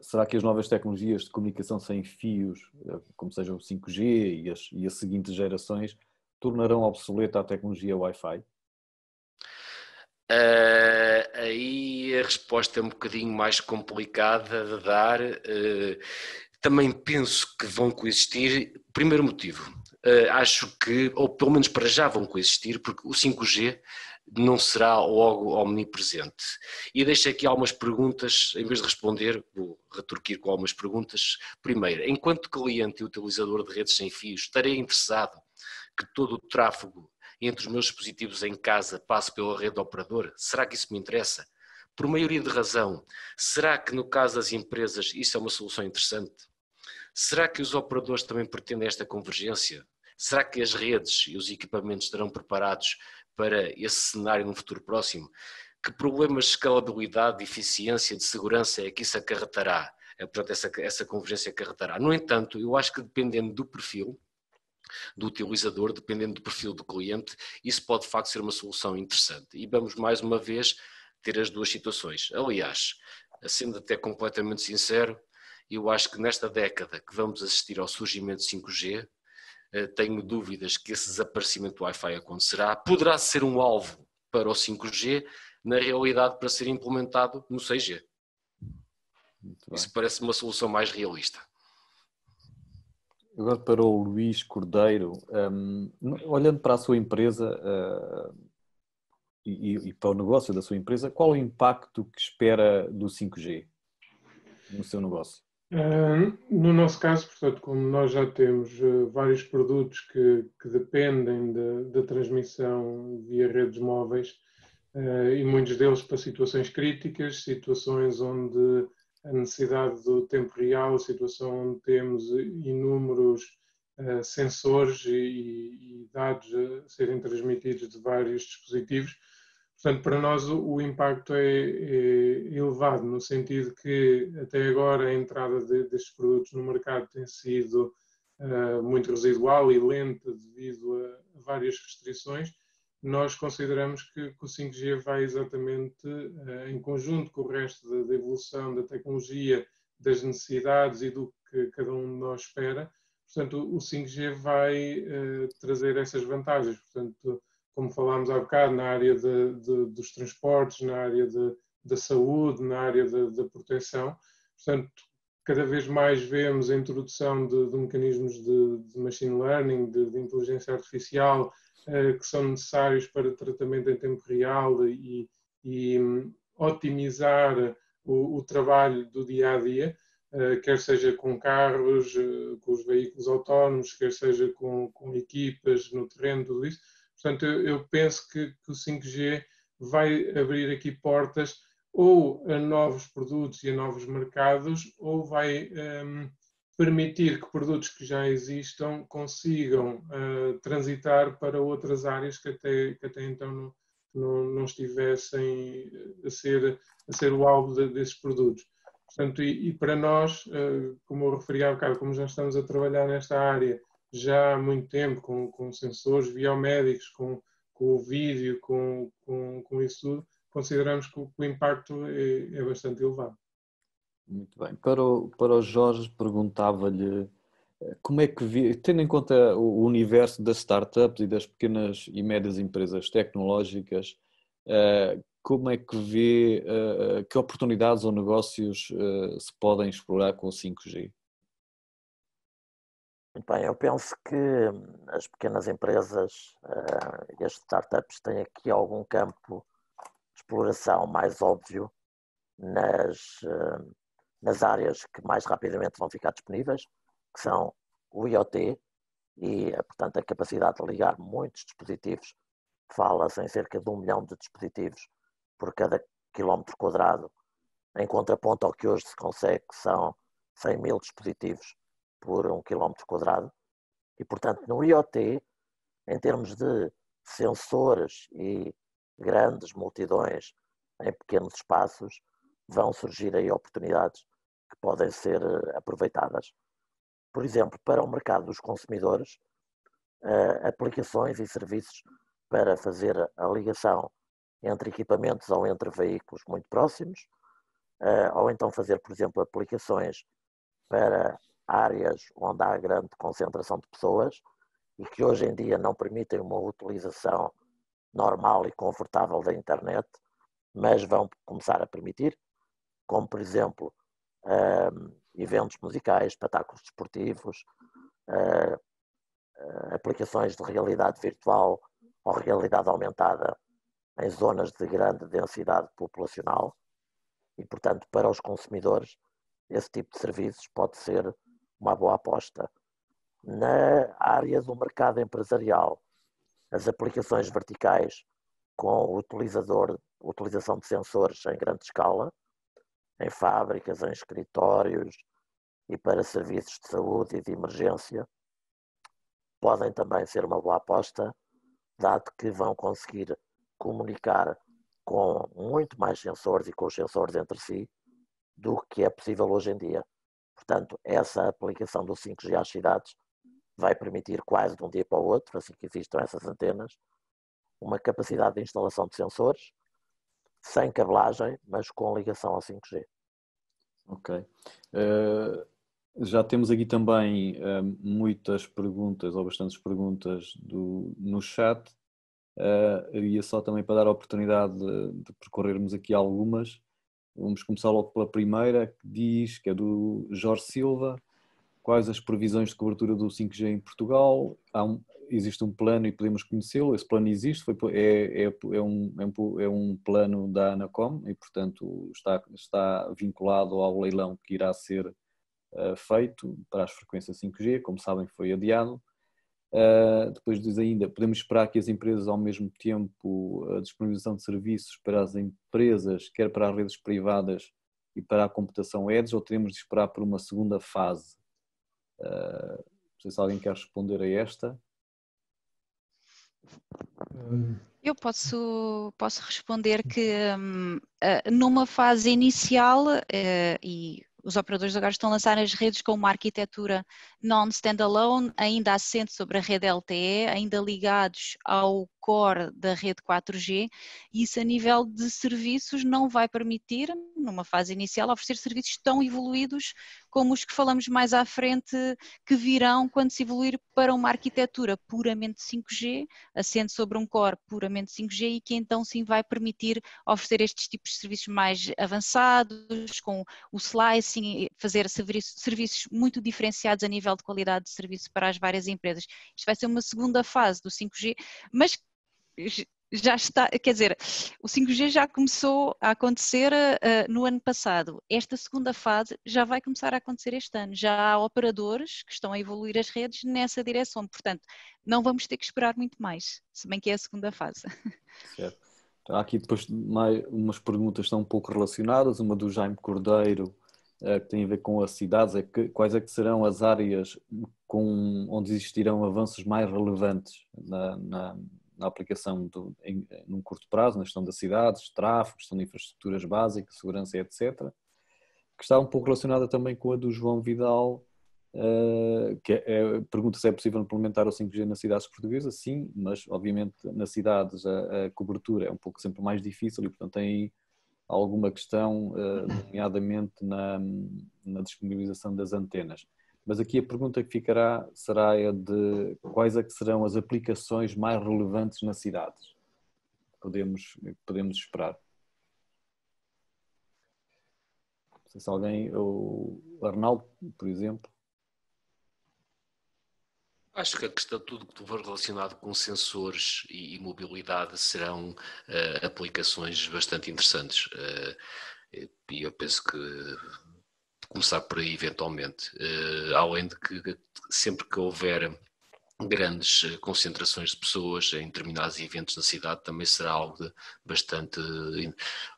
Speaker 3: será que as novas tecnologias de comunicação sem fios, como seja o 5G e as seguintes gerações, tornarão obsoleta a tecnologia Wi-Fi?
Speaker 7: Aí a resposta é um bocadinho mais complicada de dar. Também penso que vão coexistir. Primeiro motivo, acho que, ou pelo menos para já vão coexistir, porque o 5G não será logo omnipresente. E deixo aqui algumas perguntas, em vez de responder, vou retorquir com algumas perguntas. Primeiro, enquanto cliente e utilizador de redes sem fios, estarei interessado que todo o tráfego entre os meus dispositivos em casa passe pela rede operador? Será que isso me interessa? Por maioria de razão, será que no caso das empresas isso é uma solução interessante? Será que os operadores também pretendem esta convergência? Será que as redes e os equipamentos estarão preparados para esse cenário no futuro próximo? Que problemas de escalabilidade, de eficiência, de segurança é que isso acarretará? Portanto, essa convergência acarretará. No entanto, eu acho que dependendo do perfil do utilizador, dependendo do perfil do cliente, isso pode de facto ser uma solução interessante. E vamos mais uma vez ter as duas situações. Aliás, sendo até completamente sincero, eu acho que nesta década que vamos assistir ao surgimento de 5G, tenho dúvidas que esse desaparecimento do Wi-Fi acontecerá. Poderá ser um alvo para o 5G, na realidade para ser implementado no 6G. Isso parece uma solução mais realista.
Speaker 3: Agora para o Luís Cordeiro, olhando para a sua empresa e para o negócio da sua empresa, qual o impacto que espera do 5G no seu negócio?
Speaker 8: No nosso caso, portanto, como nós já temos vários produtos que dependem da transmissão via redes móveis e muitos deles para situações críticas, situações onde a necessidade do tempo real, a situação onde temos inúmeros sensores e dados a serem transmitidos de vários dispositivos. Portanto, para nós o impacto é elevado, no sentido que até agora a entrada destes produtos no mercado tem sido muito residual e lenta devido a várias restrições. Nós consideramos que o 5G vai exatamente em conjunto com o resto da evolução da tecnologia, das necessidades e do que cada um de nós espera. Portanto, o 5G vai trazer essas vantagens. Portanto, como falámos há bocado, na área dos transportes, na área da saúde, na área da proteção. Portanto, cada vez mais vemos a introdução de mecanismos de machine learning, de inteligência artificial, que são necessários para tratamento em tempo real e otimizar o trabalho do dia-a-dia, quer seja com carros, com os veículos autónomos, quer seja com equipas no terreno, tudo isso. Portanto, eu penso que o 5G vai abrir aqui portas ou a novos produtos e a novos mercados, ou vai permitir que produtos que já existam consigam transitar para outras áreas que até então não estivessem a ser o alvo desses produtos. Portanto, e para nós, como eu referi há bocado, como já estamos a trabalhar nesta área já há muito tempo, com sensores biomédicos, com o vídeo, com isso tudo, consideramos que o impacto é bastante elevado.
Speaker 3: Muito bem. Para o Jorge, perguntava-lhe como é que vê, tendo em conta o universo das startups e das pequenas e médias empresas tecnológicas, como é que vê, que oportunidades ou negócios se podem explorar com o 5G?
Speaker 9: Muito bem, eu penso que as pequenas empresas e as startups têm aqui algum campo de exploração mais óbvio nas áreas que mais rapidamente vão ficar disponíveis, que são o IoT e, portanto, a capacidade de ligar muitos dispositivos. Fala-se em cerca de 1 milhão de dispositivos por cada quilómetro quadrado, em contraponto ao que hoje se consegue, que são 100 mil dispositivos por 1 quilómetro quadrado. E, portanto, no IoT, em termos de sensores e grandes multidões em pequenos espaços, vão surgir aí oportunidades que podem ser aproveitadas. Por exemplo, para o mercado dos consumidores, aplicações e serviços para fazer a ligação entre equipamentos ou entre veículos muito próximos, ou então fazer, por exemplo, aplicações para áreas onde há grande concentração de pessoas e que hoje em dia não permitem uma utilização normal e confortável da internet, mas vão começar a permitir, como por exemplo eventos musicais, espetáculos desportivos, aplicações de realidade virtual ou realidade aumentada em zonas de grande densidade populacional e, portanto, para os consumidores, esse tipo de serviços pode ser uma boa aposta. Na área do mercado empresarial, as aplicações verticais com utilização de sensores em grande escala, em fábricas, em escritórios e para serviços de saúde e de emergência, podem também ser uma boa aposta, dado que vão conseguir comunicar com muito mais sensores e com os sensores entre si do que é possível hoje em dia. Portanto, essa aplicação do 5G às cidades vai permitir quase de um dia para o outro, assim que existam essas antenas, uma capacidade de instalação de sensores sem cabelagem, mas com ligação ao 5G.
Speaker 3: Ok. Já temos aqui também muitas perguntas, ou bastantes perguntas no chat. Eu ia só também para dar a oportunidade de percorrermos aqui algumas. Vamos começar logo pela primeira, que diz, que é do Jorge Silva. Quais as previsões de cobertura do 5G em Portugal? Existe um plano e podemos conhecê-lo? Esse plano existe, é um plano da Anacom e, portanto, está vinculado ao leilão que irá ser feito para as frequências 5G, como sabem foi adiado. Depois diz ainda, podemos esperar que as empresas ao mesmo tempo a disponibilização de serviços para as empresas, quer para as redes privadas e para a computação edge, ou teremos de esperar por uma segunda fase? Não sei se alguém quer responder a esta.
Speaker 6: Eu posso responder que numa fase inicial, e os operadores agora estão a lançar as redes com uma arquitetura non-standalone, ainda assente sobre a rede LTE, ainda ligados ao core da rede 4G, e isso a nível de serviços não vai permitir, numa fase inicial, oferecer serviços tão evoluídos como os que falamos mais à frente, que virão quando se evoluir para uma arquitetura puramente 5G, assente sobre um core puramente 5G e que então sim vai permitir oferecer estes tipos de serviços mais avançados, com o slicing, fazer serviços muito diferenciados a nível de qualidade de serviço para as várias empresas. Isto vai ser uma segunda fase do 5G, mas já está, quer dizer, o 5G já começou a acontecer no ano passado. Esta segunda fase já vai começar a acontecer este ano. Já há operadores que estão a evoluir as redes nessa direção, portanto, não vamos ter que esperar muito mais, se bem que é a segunda fase.
Speaker 3: Certo. Há aqui depois mais umas perguntas que estão um pouco relacionadas, uma do Jaime Cordeiro, que tem a ver com as cidades, quais é que serão as áreas onde existirão avanços mais relevantes na na aplicação num curto prazo, na gestão das cidades, tráfego, gestão de infraestruturas básicas, segurança, etc., que está um pouco relacionada também com a do João Vidal, que pergunta se é possível implementar o 5G nas cidades portuguesas. Sim, mas obviamente nas cidades a cobertura é um pouco sempre mais difícil e, portanto, tem aí alguma questão, nomeadamente na disponibilização das antenas. Mas aqui a pergunta que ficará será a de quais é que serão as aplicações mais relevantes nas cidades que podemos esperar. Não sei se alguém, o Arnaldo, por exemplo.
Speaker 7: Acho que a questão, tudo que for relacionado com sensores e mobilidade serão aplicações bastante interessantes. E eu penso que começar por aí eventualmente, além de que sempre que houver grandes concentrações de pessoas em determinados eventos na cidade também será algo bastante,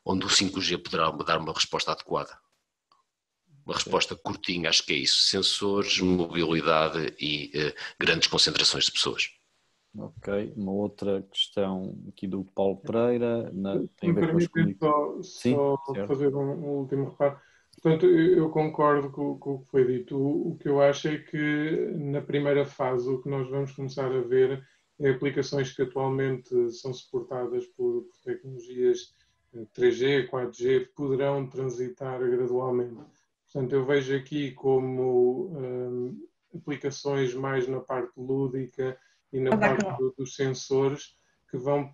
Speaker 7: onde o 5G poderá dar uma resposta adequada. Uma resposta curtinha, acho que é isso, sensores, mobilidade e grandes concentrações de pessoas.
Speaker 3: Ok, uma outra questão aqui do Paulo Pereira, tem a ver com as
Speaker 8: comunicações. Só fazer um último reparo. Portanto, eu concordo com o que foi dito. O que eu acho é que na primeira fase o que nós vamos começar a ver é aplicações que atualmente são suportadas por tecnologias 3G, 4G, poderão transitar gradualmente. Portanto, eu vejo aqui como aplicações mais na parte lúdica e na parte dos sensores que vão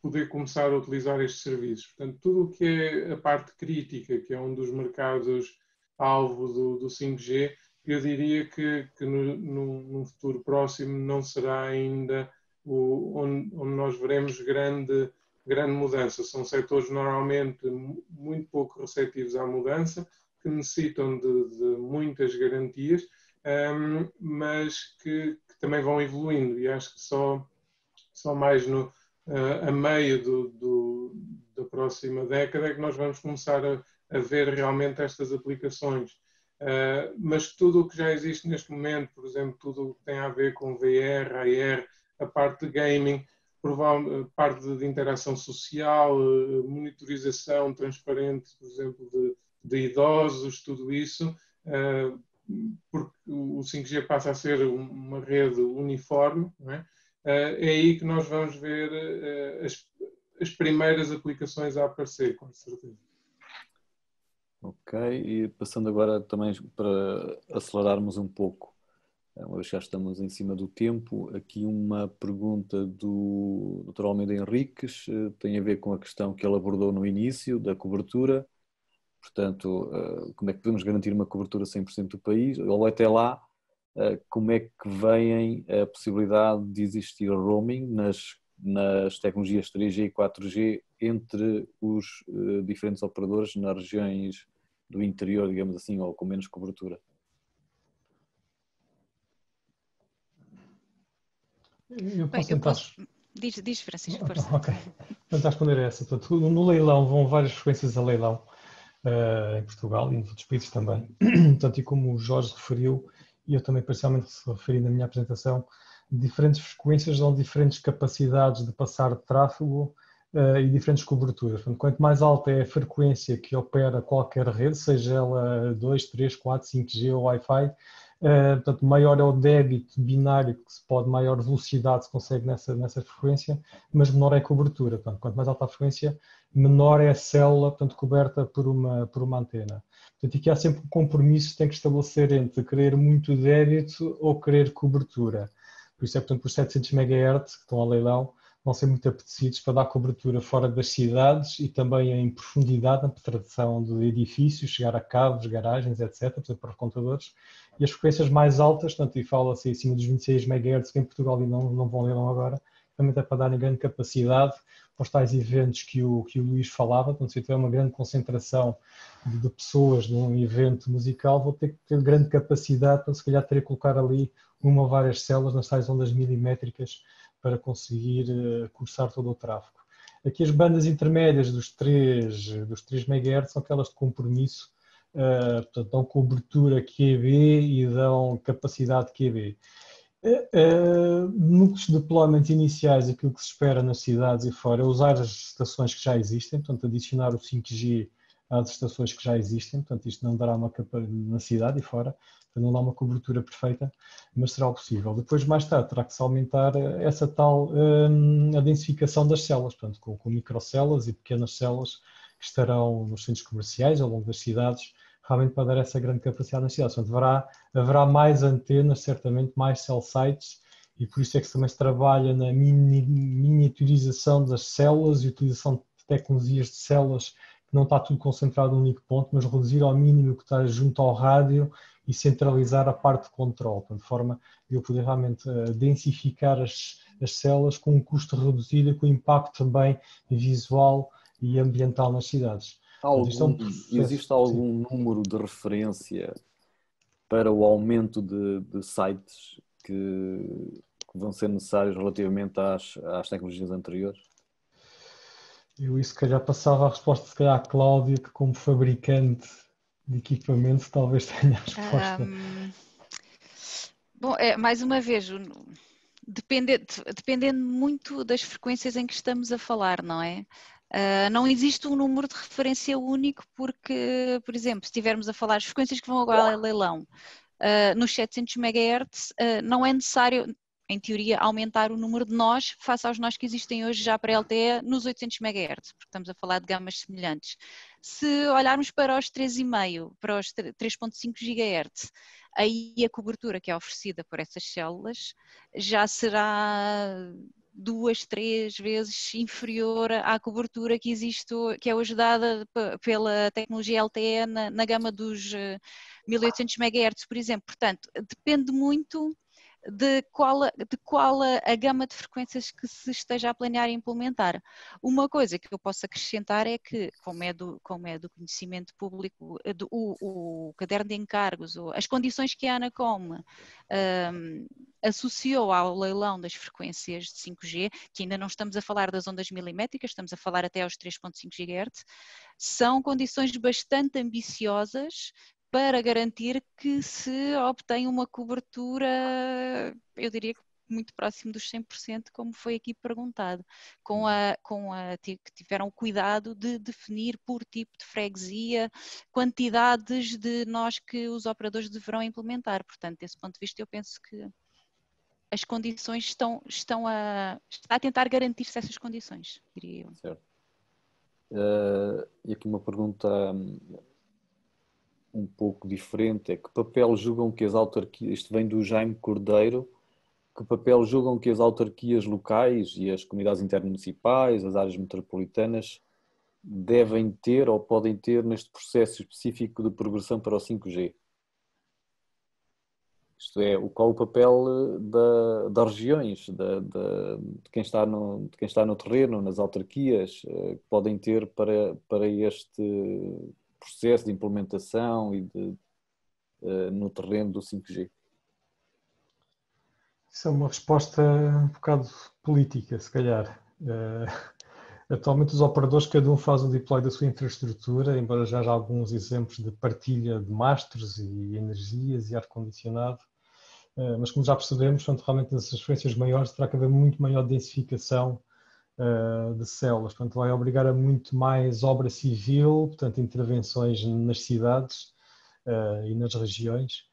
Speaker 8: poder começar a utilizar estes serviços. Portanto, tudo o que é a parte crítica, que é um dos mercados-alvo do 5G, eu diria que num futuro próximo não será ainda onde nós veremos grande mudança. São setores normalmente muito pouco receptivos à mudança, que necessitam de muitas garantias, mas que também vão evoluindo. E acho que só mais a meio da próxima década é que nós vamos começar a ver realmente estas aplicações. Mas tudo o que já existe neste momento, por exemplo, tudo o que tem a ver com VR, AR, a parte de gaming, a parte de interação social, monitorização transparente, por exemplo, de idosos, tudo isso, porque o 5G passa a ser uma rede uniforme, não é? É aí que nós vamos ver as primeiras aplicações a aparecer, com certeza.
Speaker 3: Ok, e passando agora também para acelerarmos um pouco, uma vez que já estamos em cima do tempo, aqui uma pergunta do Dr. Almeida Henriques, tem a ver com a questão que ele abordou no início, da cobertura. Portanto, como é que podemos garantir uma cobertura 100% do país? Ou até lá, como é que veem a possibilidade de existir roaming nas tecnologias 3G e 4G entre os diferentes operadores nas regiões do interior, digamos assim, ou com menos cobertura?
Speaker 6: Diz, Francisco, força.
Speaker 4: Ok, tentar responder a essa. Portanto, no leilão vão várias frequências a leilão em Portugal e em outros países também. Portanto, e como o Jorge referiu, e eu também parcialmente referi na minha apresentação, diferentes frequências dão diferentes capacidades de passar de tráfego e diferentes coberturas. Portanto, quanto mais alta é a frequência que opera qualquer rede, seja ela 2, 3, 4, 5G ou Wi-Fi, portanto, maior é o débito binário que se pode, maior velocidade se consegue nessa frequência, mas menor é a cobertura. Portanto, quanto mais alta a frequência, menor é a célula, portanto, coberta por uma antena. Portanto, aqui há sempre um compromisso que tem que estabelecer entre querer muito débito ou querer cobertura. Por isso é, portanto, os 700 MHz que estão a leilão vão ser muito apetecidos para dar cobertura fora das cidades e também em profundidade, na penetração de edifícios, chegar a cabos, garagens, etc., portanto, para os computadores. E as frequências mais altas, portanto, e fala-se acima dos 26 MHz, que em Portugal não vão leilão agora, também é para darem grande capacidade para os tais eventos que o Luís falava. Portanto, se tiver uma grande concentração de pessoas num evento musical, vou ter que ter grande capacidade para, se calhar, ter que colocar ali uma ou várias células nas tais ondas milimétricas para conseguir cursar todo o tráfego. Aqui as bandas intermédias dos 3 MHz são aquelas de compromisso, portanto, dão cobertura QB e dão capacidade QB. Núcleos de deployment iniciais, aquilo que se espera nas cidades e fora, é usar as estações que já existem, portanto, adicionar o 5G às estações que já existem, portanto, isto não dará uma na cidade e fora, portanto, não dá uma cobertura perfeita, mas será o possível. Depois, mais tarde, terá que se aumentar essa tal a densificação das células, portanto, com microcelas e pequenas células que estarão nos centros comerciais, ao longo das cidades, realmente para dar essa grande capacidade nas cidades. Portanto, haverá mais antenas, certamente, mais cell sites, e por isso é que também se trabalha na miniaturização das células e utilização de tecnologias de células, que não está tudo concentrado num único ponto, mas reduzir ao mínimo o que está junto ao rádio e centralizar a parte de controle, de forma a eu poder realmente densificar as células com um custo reduzido e com impacto também visual e ambiental nas cidades.
Speaker 3: Existe algum número de referência para o aumento de sites que vão ser necessários relativamente às tecnologias anteriores?
Speaker 4: Eu isso se calhar passava a resposta se calhar à Cláudia, que como fabricante de equipamento talvez tenha a resposta.
Speaker 6: Bom, mais uma vez, dependendo muito das frequências em que estamos a falar, não é? Não existe um número de referência único porque, por exemplo, se estivermos a falar as frequências que vão agora ao leilão nos 700 MHz, não é necessário, em teoria, aumentar o número de nós face aos nós que existem hoje já para a LTE nos 800 MHz, porque estamos a falar de gamas semelhantes. Se olharmos para os 3,5, para os 3.5 GHz, aí a cobertura que é oferecida por essas células já será 2, 3 vezes inferior à cobertura que existe, que é hoje dada pela tecnologia LTE na gama dos 1800 MHz, por exemplo. Portanto, depende muito de qual a gama de frequências que se esteja a planear implementar. Uma coisa que eu posso acrescentar é que, como é do conhecimento público, o caderno de encargos, as condições que a Anacom associou ao leilão das frequências de 5G, que ainda não estamos a falar das ondas milimétricas, estamos a falar até aos 3.5 GHz, são condições bastante ambiciosas para garantir que se obtenha uma cobertura, eu diria que muito próximo dos 100%, como foi aqui perguntado, que tiveram o cuidado de definir por tipo de freguesia, quantidades de nós que os operadores deverão implementar. Portanto, desse ponto de vista, eu penso que as condições está a tentar garantir-se essas condições, diria eu.
Speaker 3: Certo. E aqui uma pergunta um pouco diferente, é que papel julgam que as autarquias, isto vem do Jaime Cordeiro, que papel julgam que as autarquias locais e as comunidades intermunicipais, as áreas metropolitanas, devem ter ou podem ter neste processo específico de progressão para o 5G? Isto é, qual o papel das regiões, de quem está no terreno, nas autarquias, que podem ter para este processo de implementação e no terreno do 5G?
Speaker 4: Isso é uma resposta um bocado política, se calhar. Atualmente os operadores, cada um faz o deploy da sua infraestrutura, embora já haja alguns exemplos de partilha de mastros e energias e ar-condicionado, mas como já percebemos, portanto, realmente nas frequências maiores terá que haver muito maior densificação de células, portanto vai obrigar a muito mais obra civil, portanto intervenções nas cidades e nas regiões,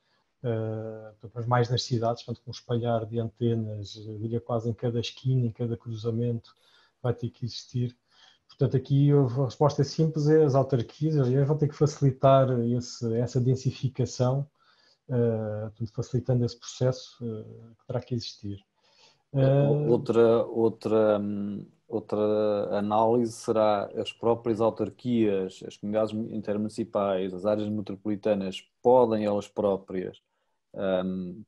Speaker 4: mas mais nas cidades, portanto com espalhar de antenas, eu diria quase em cada esquina, em cada cruzamento vai ter que existir. Portanto aqui a resposta simples é as autarquias vão ter que facilitar essa densificação, portanto, facilitando esse processo que terá que existir.
Speaker 3: Outra análise será as próprias autarquias, as comunidades intermunicipais, as áreas metropolitanas podem elas próprias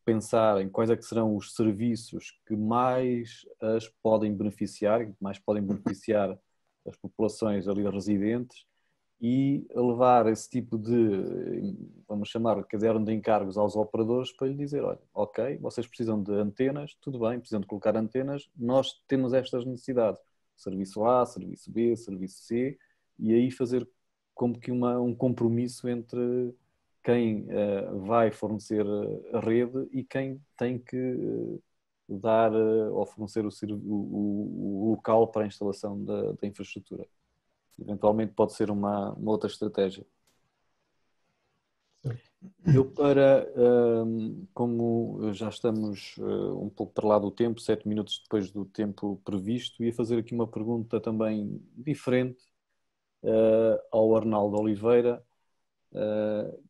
Speaker 3: pensar em quais é que serão os serviços que mais as podem beneficiar, que mais podem beneficiar as populações ali residentes, e levar esse tipo de, vamos chamar, caderno de encargos aos operadores para lhe dizer, olha, ok, vocês precisam de antenas, tudo bem, precisam de colocar antenas, nós temos estas necessidades, serviço A, serviço B, serviço C, e aí fazer como que um compromisso entre quem vai fornecer a rede e quem tem que dar ou fornecer o local para a instalação da infraestrutura. Eventualmente pode ser uma outra estratégia. Eu como já estamos um pouco para lá do tempo, 7 minutos depois do tempo previsto, ia fazer aqui uma pergunta também diferente ao Arnaldo Oliveira,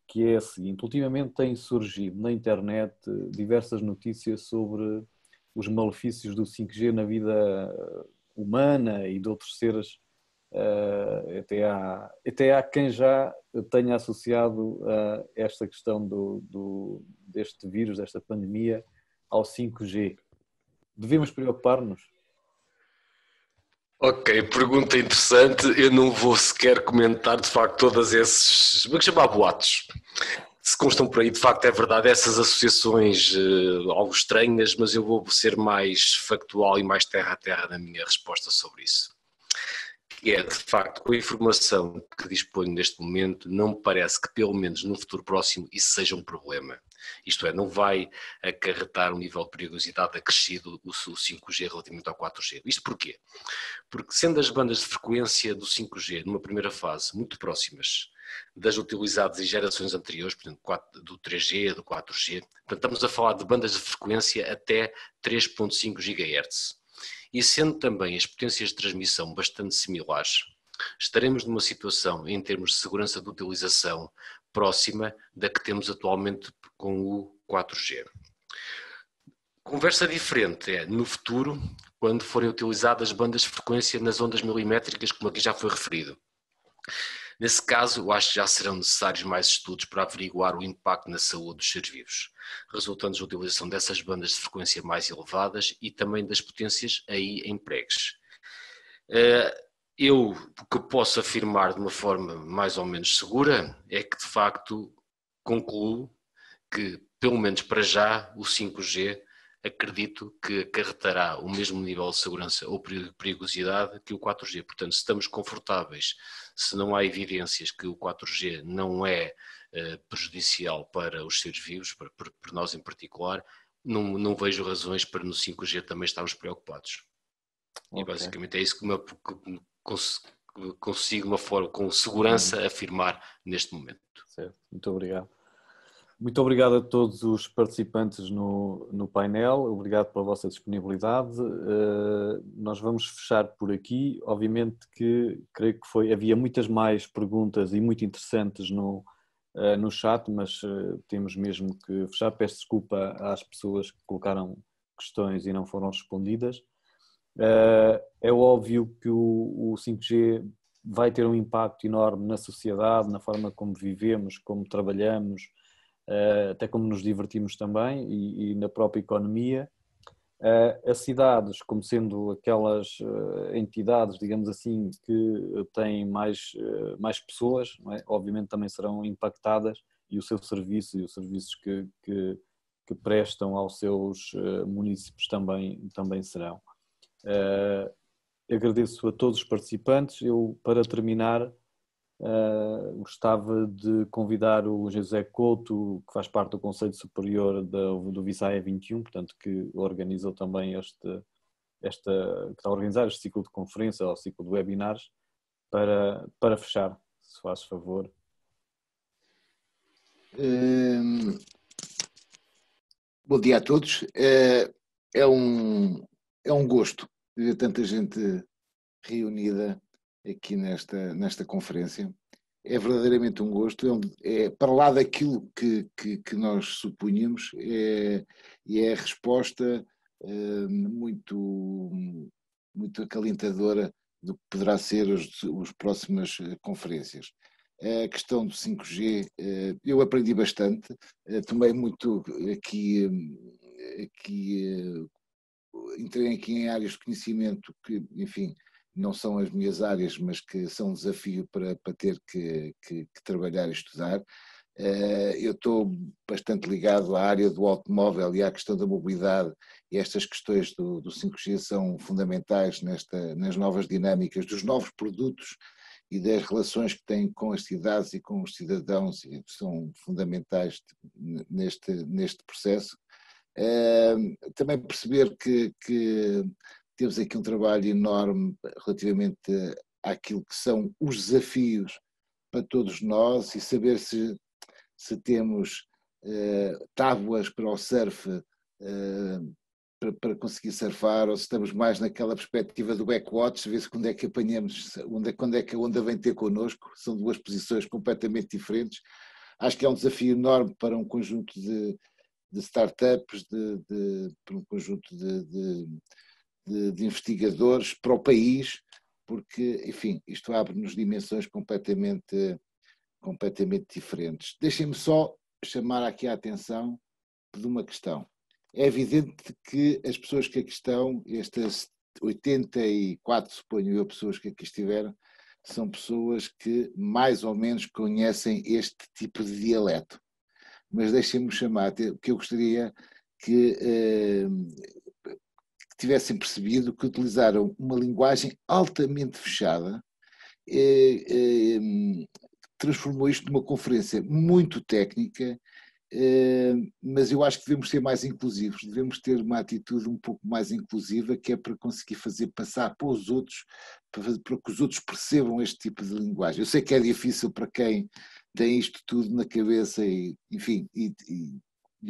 Speaker 3: que é a seguinte: ultimamente têm surgido na internet diversas notícias sobre os malefícios do 5G na vida humana e de outros seres. Até há quem já tenha associado esta questão deste vírus, desta pandemia, ao 5G. Devemos preocupar-nos?
Speaker 7: Ok, pergunta interessante. Eu não vou sequer comentar de facto todas esses, vou chamar boatos, se constam por aí. De facto é verdade, essas associações algo estranhas, mas eu vou ser mais factual e mais terra a terra na minha resposta sobre isso. Que é, de facto, com a informação que disponho neste momento, não me parece que, pelo menos no futuro próximo, isso seja um problema. Isto é, não vai acarretar um nível de perigosidade acrescido o 5G relativamente ao 4G. Isto porquê? Porque sendo as bandas de frequência do 5G, numa primeira fase, muito próximas das utilizadas em gerações anteriores, portanto, do 3G, do 4G, portanto, estamos a falar de bandas de frequência até 3.5 GHz. E sendo também as potências de transmissão bastante similares, estaremos numa situação, em termos de segurança de utilização, próxima da que temos atualmente com o 4G. Conversa diferente é no futuro, quando forem utilizadas bandas de frequência nas ondas milimétricas, como aqui já foi referido. Nesse caso, eu acho que já serão necessários mais estudos para averiguar o impacto na saúde dos seres vivos, resultantes da utilização dessas bandas de frequência mais elevadas e também das potências aí empregues. O que posso afirmar de uma forma mais ou menos segura é que, de facto, concluo que, pelo menos para já, o 5G acredito que acarretará o mesmo nível de segurança ou perigosidade que o 4G. Portanto, se estamos confortáveis, se não há evidências que o 4G não é prejudicial para os seres vivos, para nós em particular, não vejo razões para no 5G também estarmos preocupados. Okay. E basicamente é isso que consigo, uma forma, com segurança, afirmar neste momento.
Speaker 3: Certo, muito obrigado. Muito obrigado a todos os participantes no painel, obrigado pela vossa disponibilidade. Nós vamos fechar por aqui. Obviamente que creio que havia muitas mais perguntas e muito interessantes no chat, mas temos mesmo que fechar. Peço desculpa às pessoas que colocaram questões e não foram respondidas. É óbvio que o 5G vai ter um impacto enorme na sociedade, na forma como vivemos, como trabalhamos, até como nos divertimos também e na própria economia. As cidades, como sendo aquelas entidades, digamos assim, que têm mais pessoas, não é? Obviamente também serão impactadas, e o seu serviço e os serviços que prestam aos seus municípios também serão. Agradeço a todos os participantes. Eu, para terminar, gostava de convidar o José Couto, que faz parte do Conselho Superior do Visaia 21, portanto, que organizou também que está a organizar este ciclo de conferência ou ciclo de webinars, para fechar, se faz favor.
Speaker 5: Bom dia a todos. É um gosto ver tanta gente reunida aqui nesta conferência. É verdadeiramente um gosto, para lá daquilo que nós supunhamos, e é a resposta muito acalentadora do que poderá ser as próximas conferências. A questão do 5G, eu aprendi bastante, tomei muito aqui entrei aqui em áreas de conhecimento que, enfim, não são as minhas áreas, mas que são um desafio para ter que trabalhar e estudar. Eu estou bastante ligado à área do automóvel e à questão da mobilidade, e estas questões do 5G são fundamentais nas novas dinâmicas dos novos produtos e das relações que têm com as cidades e com os cidadãos, e que são fundamentais neste processo. Também perceber que temos aqui um trabalho enorme relativamente àquilo que são os desafios para todos nós, e saber se temos tábuas para o surf, para conseguir surfar, ou se estamos mais naquela perspectiva do backwatch, ver se quando é que apanhamos, quando é que a onda vem ter connosco. São duas posições completamente diferentes. Acho que é um desafio enorme para um conjunto de startups, para um conjunto de investigadores, para o país, porque, enfim, isto abre-nos dimensões completamente diferentes. Deixem-me só chamar aqui a atenção de uma questão. É evidente que as pessoas que aqui estão, estas 84, suponho eu, pessoas que aqui estiveram, são pessoas que mais ou menos conhecem este tipo de dialeto. Mas deixem-me chamar, que eu gostaria que tivessem percebido que utilizaram uma linguagem altamente fechada, transformou isto numa conferência muito técnica, mas eu acho que devemos ser mais inclusivos, devemos ter uma atitude um pouco mais inclusiva, que é para conseguir fazer passar para os outros, para que os outros percebam este tipo de linguagem. Eu sei que é difícil para quem tem isto tudo na cabeça e, enfim, e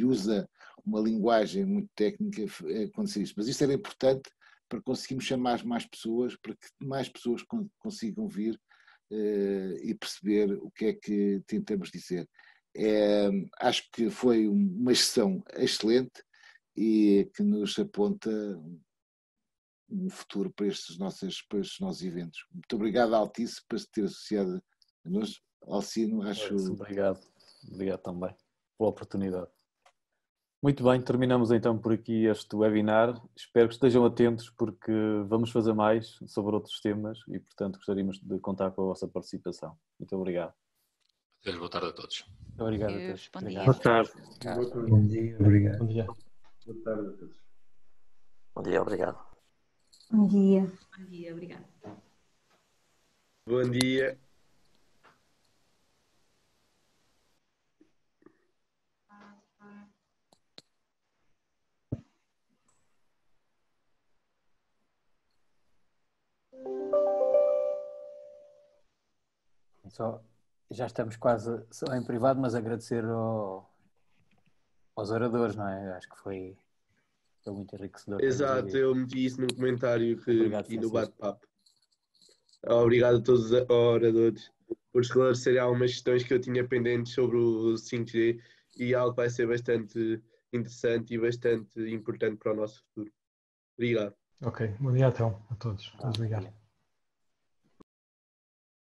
Speaker 5: usa uma linguagem muito técnica acontecer isto, mas isto era importante para conseguirmos chamar mais pessoas, para que mais pessoas consigam vir e perceber o que é que tentamos dizer. Acho que foi uma sessão excelente e que nos aponta um futuro para estes nossos eventos. Muito obrigado, Altice, por se ter associado a nós. Alcino, acho...
Speaker 3: Obrigado também pela oportunidade. Muito bem, terminamos então por aqui este webinar. Espero que estejam atentos, porque vamos fazer mais sobre outros temas e, portanto, gostaríamos de contar com a vossa participação. Muito obrigado.
Speaker 7: Boa tarde a todos.
Speaker 2: Muito obrigado a todos.
Speaker 10: Boa tarde.
Speaker 4: Bom dia, obrigado. Bom dia.
Speaker 10: Boa tarde a todos.
Speaker 9: Bom dia, obrigado.
Speaker 11: Bom dia.
Speaker 12: Bom dia, obrigado.
Speaker 10: Bom dia.
Speaker 2: Já estamos quase só em privado, mas agradecer aos oradores, não é? Acho que foi muito enriquecedor.
Speaker 10: Exato, eu meti isso no comentário e no bate-papo. Obrigado a todos os oradores por esclarecerem algumas questões que eu tinha pendentes sobre o 5G e algo que vai ser bastante interessante e bastante importante para o nosso futuro. Obrigado.
Speaker 4: Ok, bom dia então a todos. Obrigado.